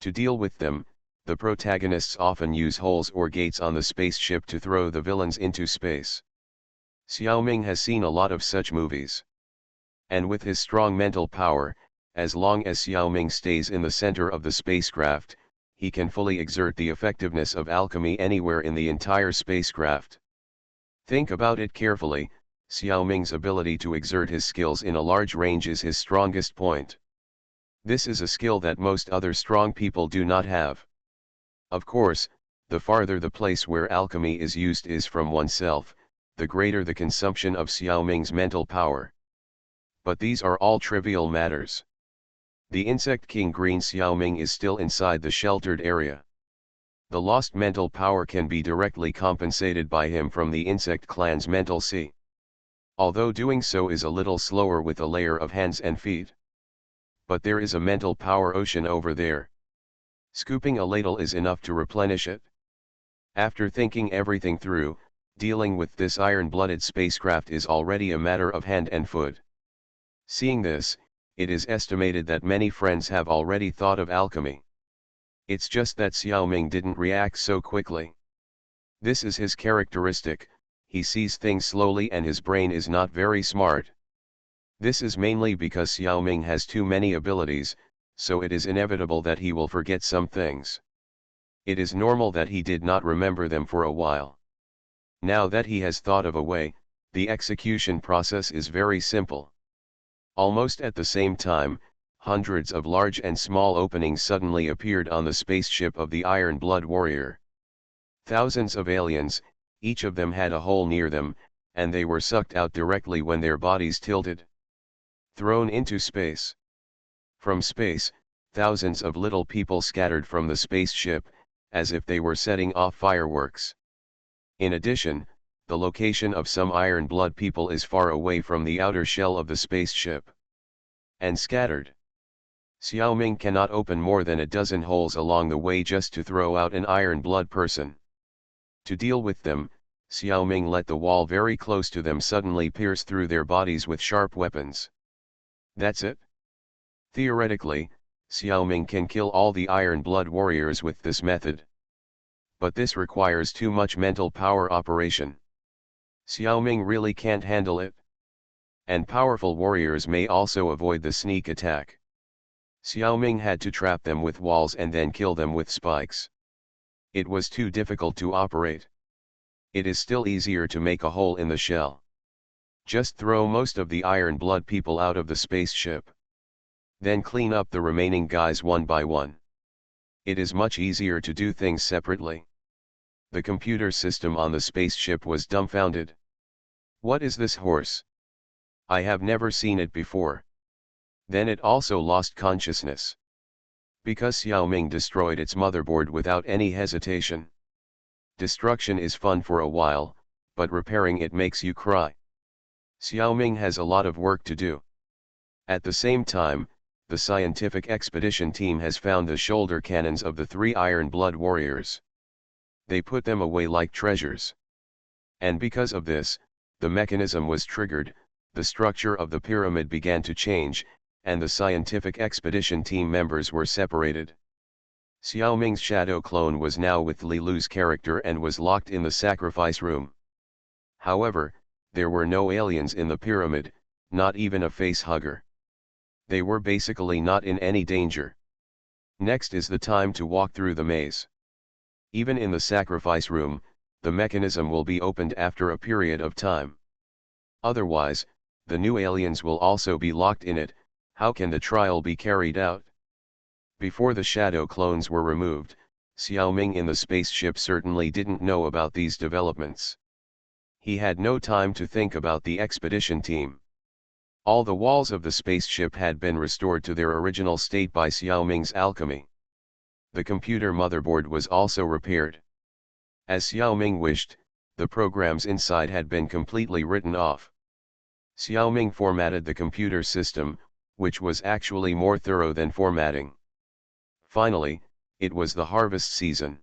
To deal with them, the protagonists often use holes or gates on the spaceship to throw the villains into space. Xiao Ming has seen a lot of such movies. And with his strong mental power, as long as Xiao Ming stays in the center of the spacecraft, he can fully exert the effectiveness of alchemy anywhere in the entire spacecraft. Think about it carefully, Xiao Ming's ability to exert his skills in a large range is his strongest point. This is a skill that most other strong people do not have. Of course, the farther the place where alchemy is used is from oneself, the greater the consumption of Xiao Ming's mental power. But these are all trivial matters. The insect king Green Xiao Ming is still inside the sheltered area. The lost mental power can be directly compensated by him from the insect clan's mental sea. Although doing so is a little slower with a layer of hands and feet. But there is a mental power ocean over there. Scooping a ladle is enough to replenish it. After thinking everything through, dealing with this iron-blooded spacecraft is already a matter of hand and foot. Seeing this, it is estimated that many friends have already thought of alchemy. It's just that Xiao Ming didn't react so quickly. This is his characteristic, he sees things slowly and his brain is not very smart. This is mainly because Xiao Ming has too many abilities, so it is inevitable that he will forget some things. It is normal that he did not remember them for a while. Now that he has thought of a way, the execution process is very simple. Almost at the same time, hundreds of large and small openings suddenly appeared on the spaceship of the Iron Blood Warrior. Thousands of aliens, each of them had a hole near them, and they were sucked out directly when their bodies tilted. Thrown into space. From space, thousands of little people scattered from the spaceship, as if they were setting off fireworks. In addition, The location of some Iron Blood people is far away from the outer shell of the spaceship. And scattered. Xiaoming cannot open more than a dozen holes along the way just to throw out an Iron Blood person. To deal with them, Xiaoming let the wall very close to them suddenly pierce through their bodies with sharp weapons. That's it. Theoretically, Xiaoming can kill all the Iron Blood warriors with this method. But this requires too much mental power operation. Xiaoming really can't handle it. And powerful warriors may also avoid the sneak attack. Xiaoming had to trap them with walls and then kill them with spikes. It was too difficult to operate. It is still easier to make a hole in the shell. Just throw most of the Iron Blood people out of the spaceship. Then clean up the remaining guys one by one. It is much easier to do things separately. The computer system on the spaceship was dumbfounded. What is this horse? I have never seen it before. Then it also lost consciousness. Because Xiaoming destroyed its motherboard without any hesitation. Destruction is fun for a while, but repairing it makes you cry. Xiaoming has a lot of work to do. At the same time, the scientific expedition team has found the shoulder cannons of the 3 Iron Blood warriors. They put them away like treasures. And because of this, the mechanism was triggered, the structure of the pyramid began to change, and the scientific expedition team members were separated. Xiaoming's shadow clone was now with Li Lu's character and was locked in the sacrifice room. However, there were no aliens in the pyramid, not even a face hugger. They were basically not in any danger. Next is the time to walk through the maze. Even in the sacrifice room, the mechanism will be opened after a period of time. Otherwise, the new aliens will also be locked in it. How can the trial be carried out? Before the shadow clones were removed, Xiaoming in the spaceship certainly didn't know about these developments. He had no time to think about the expedition team. All the walls of the spaceship had been restored to their original state by Xiaoming's alchemy. The computer motherboard was also repaired. As Xiaoming wished, the programs inside had been completely written off. Xiaoming formatted the computer system, which was actually more thorough than formatting. Finally, it was the harvest season.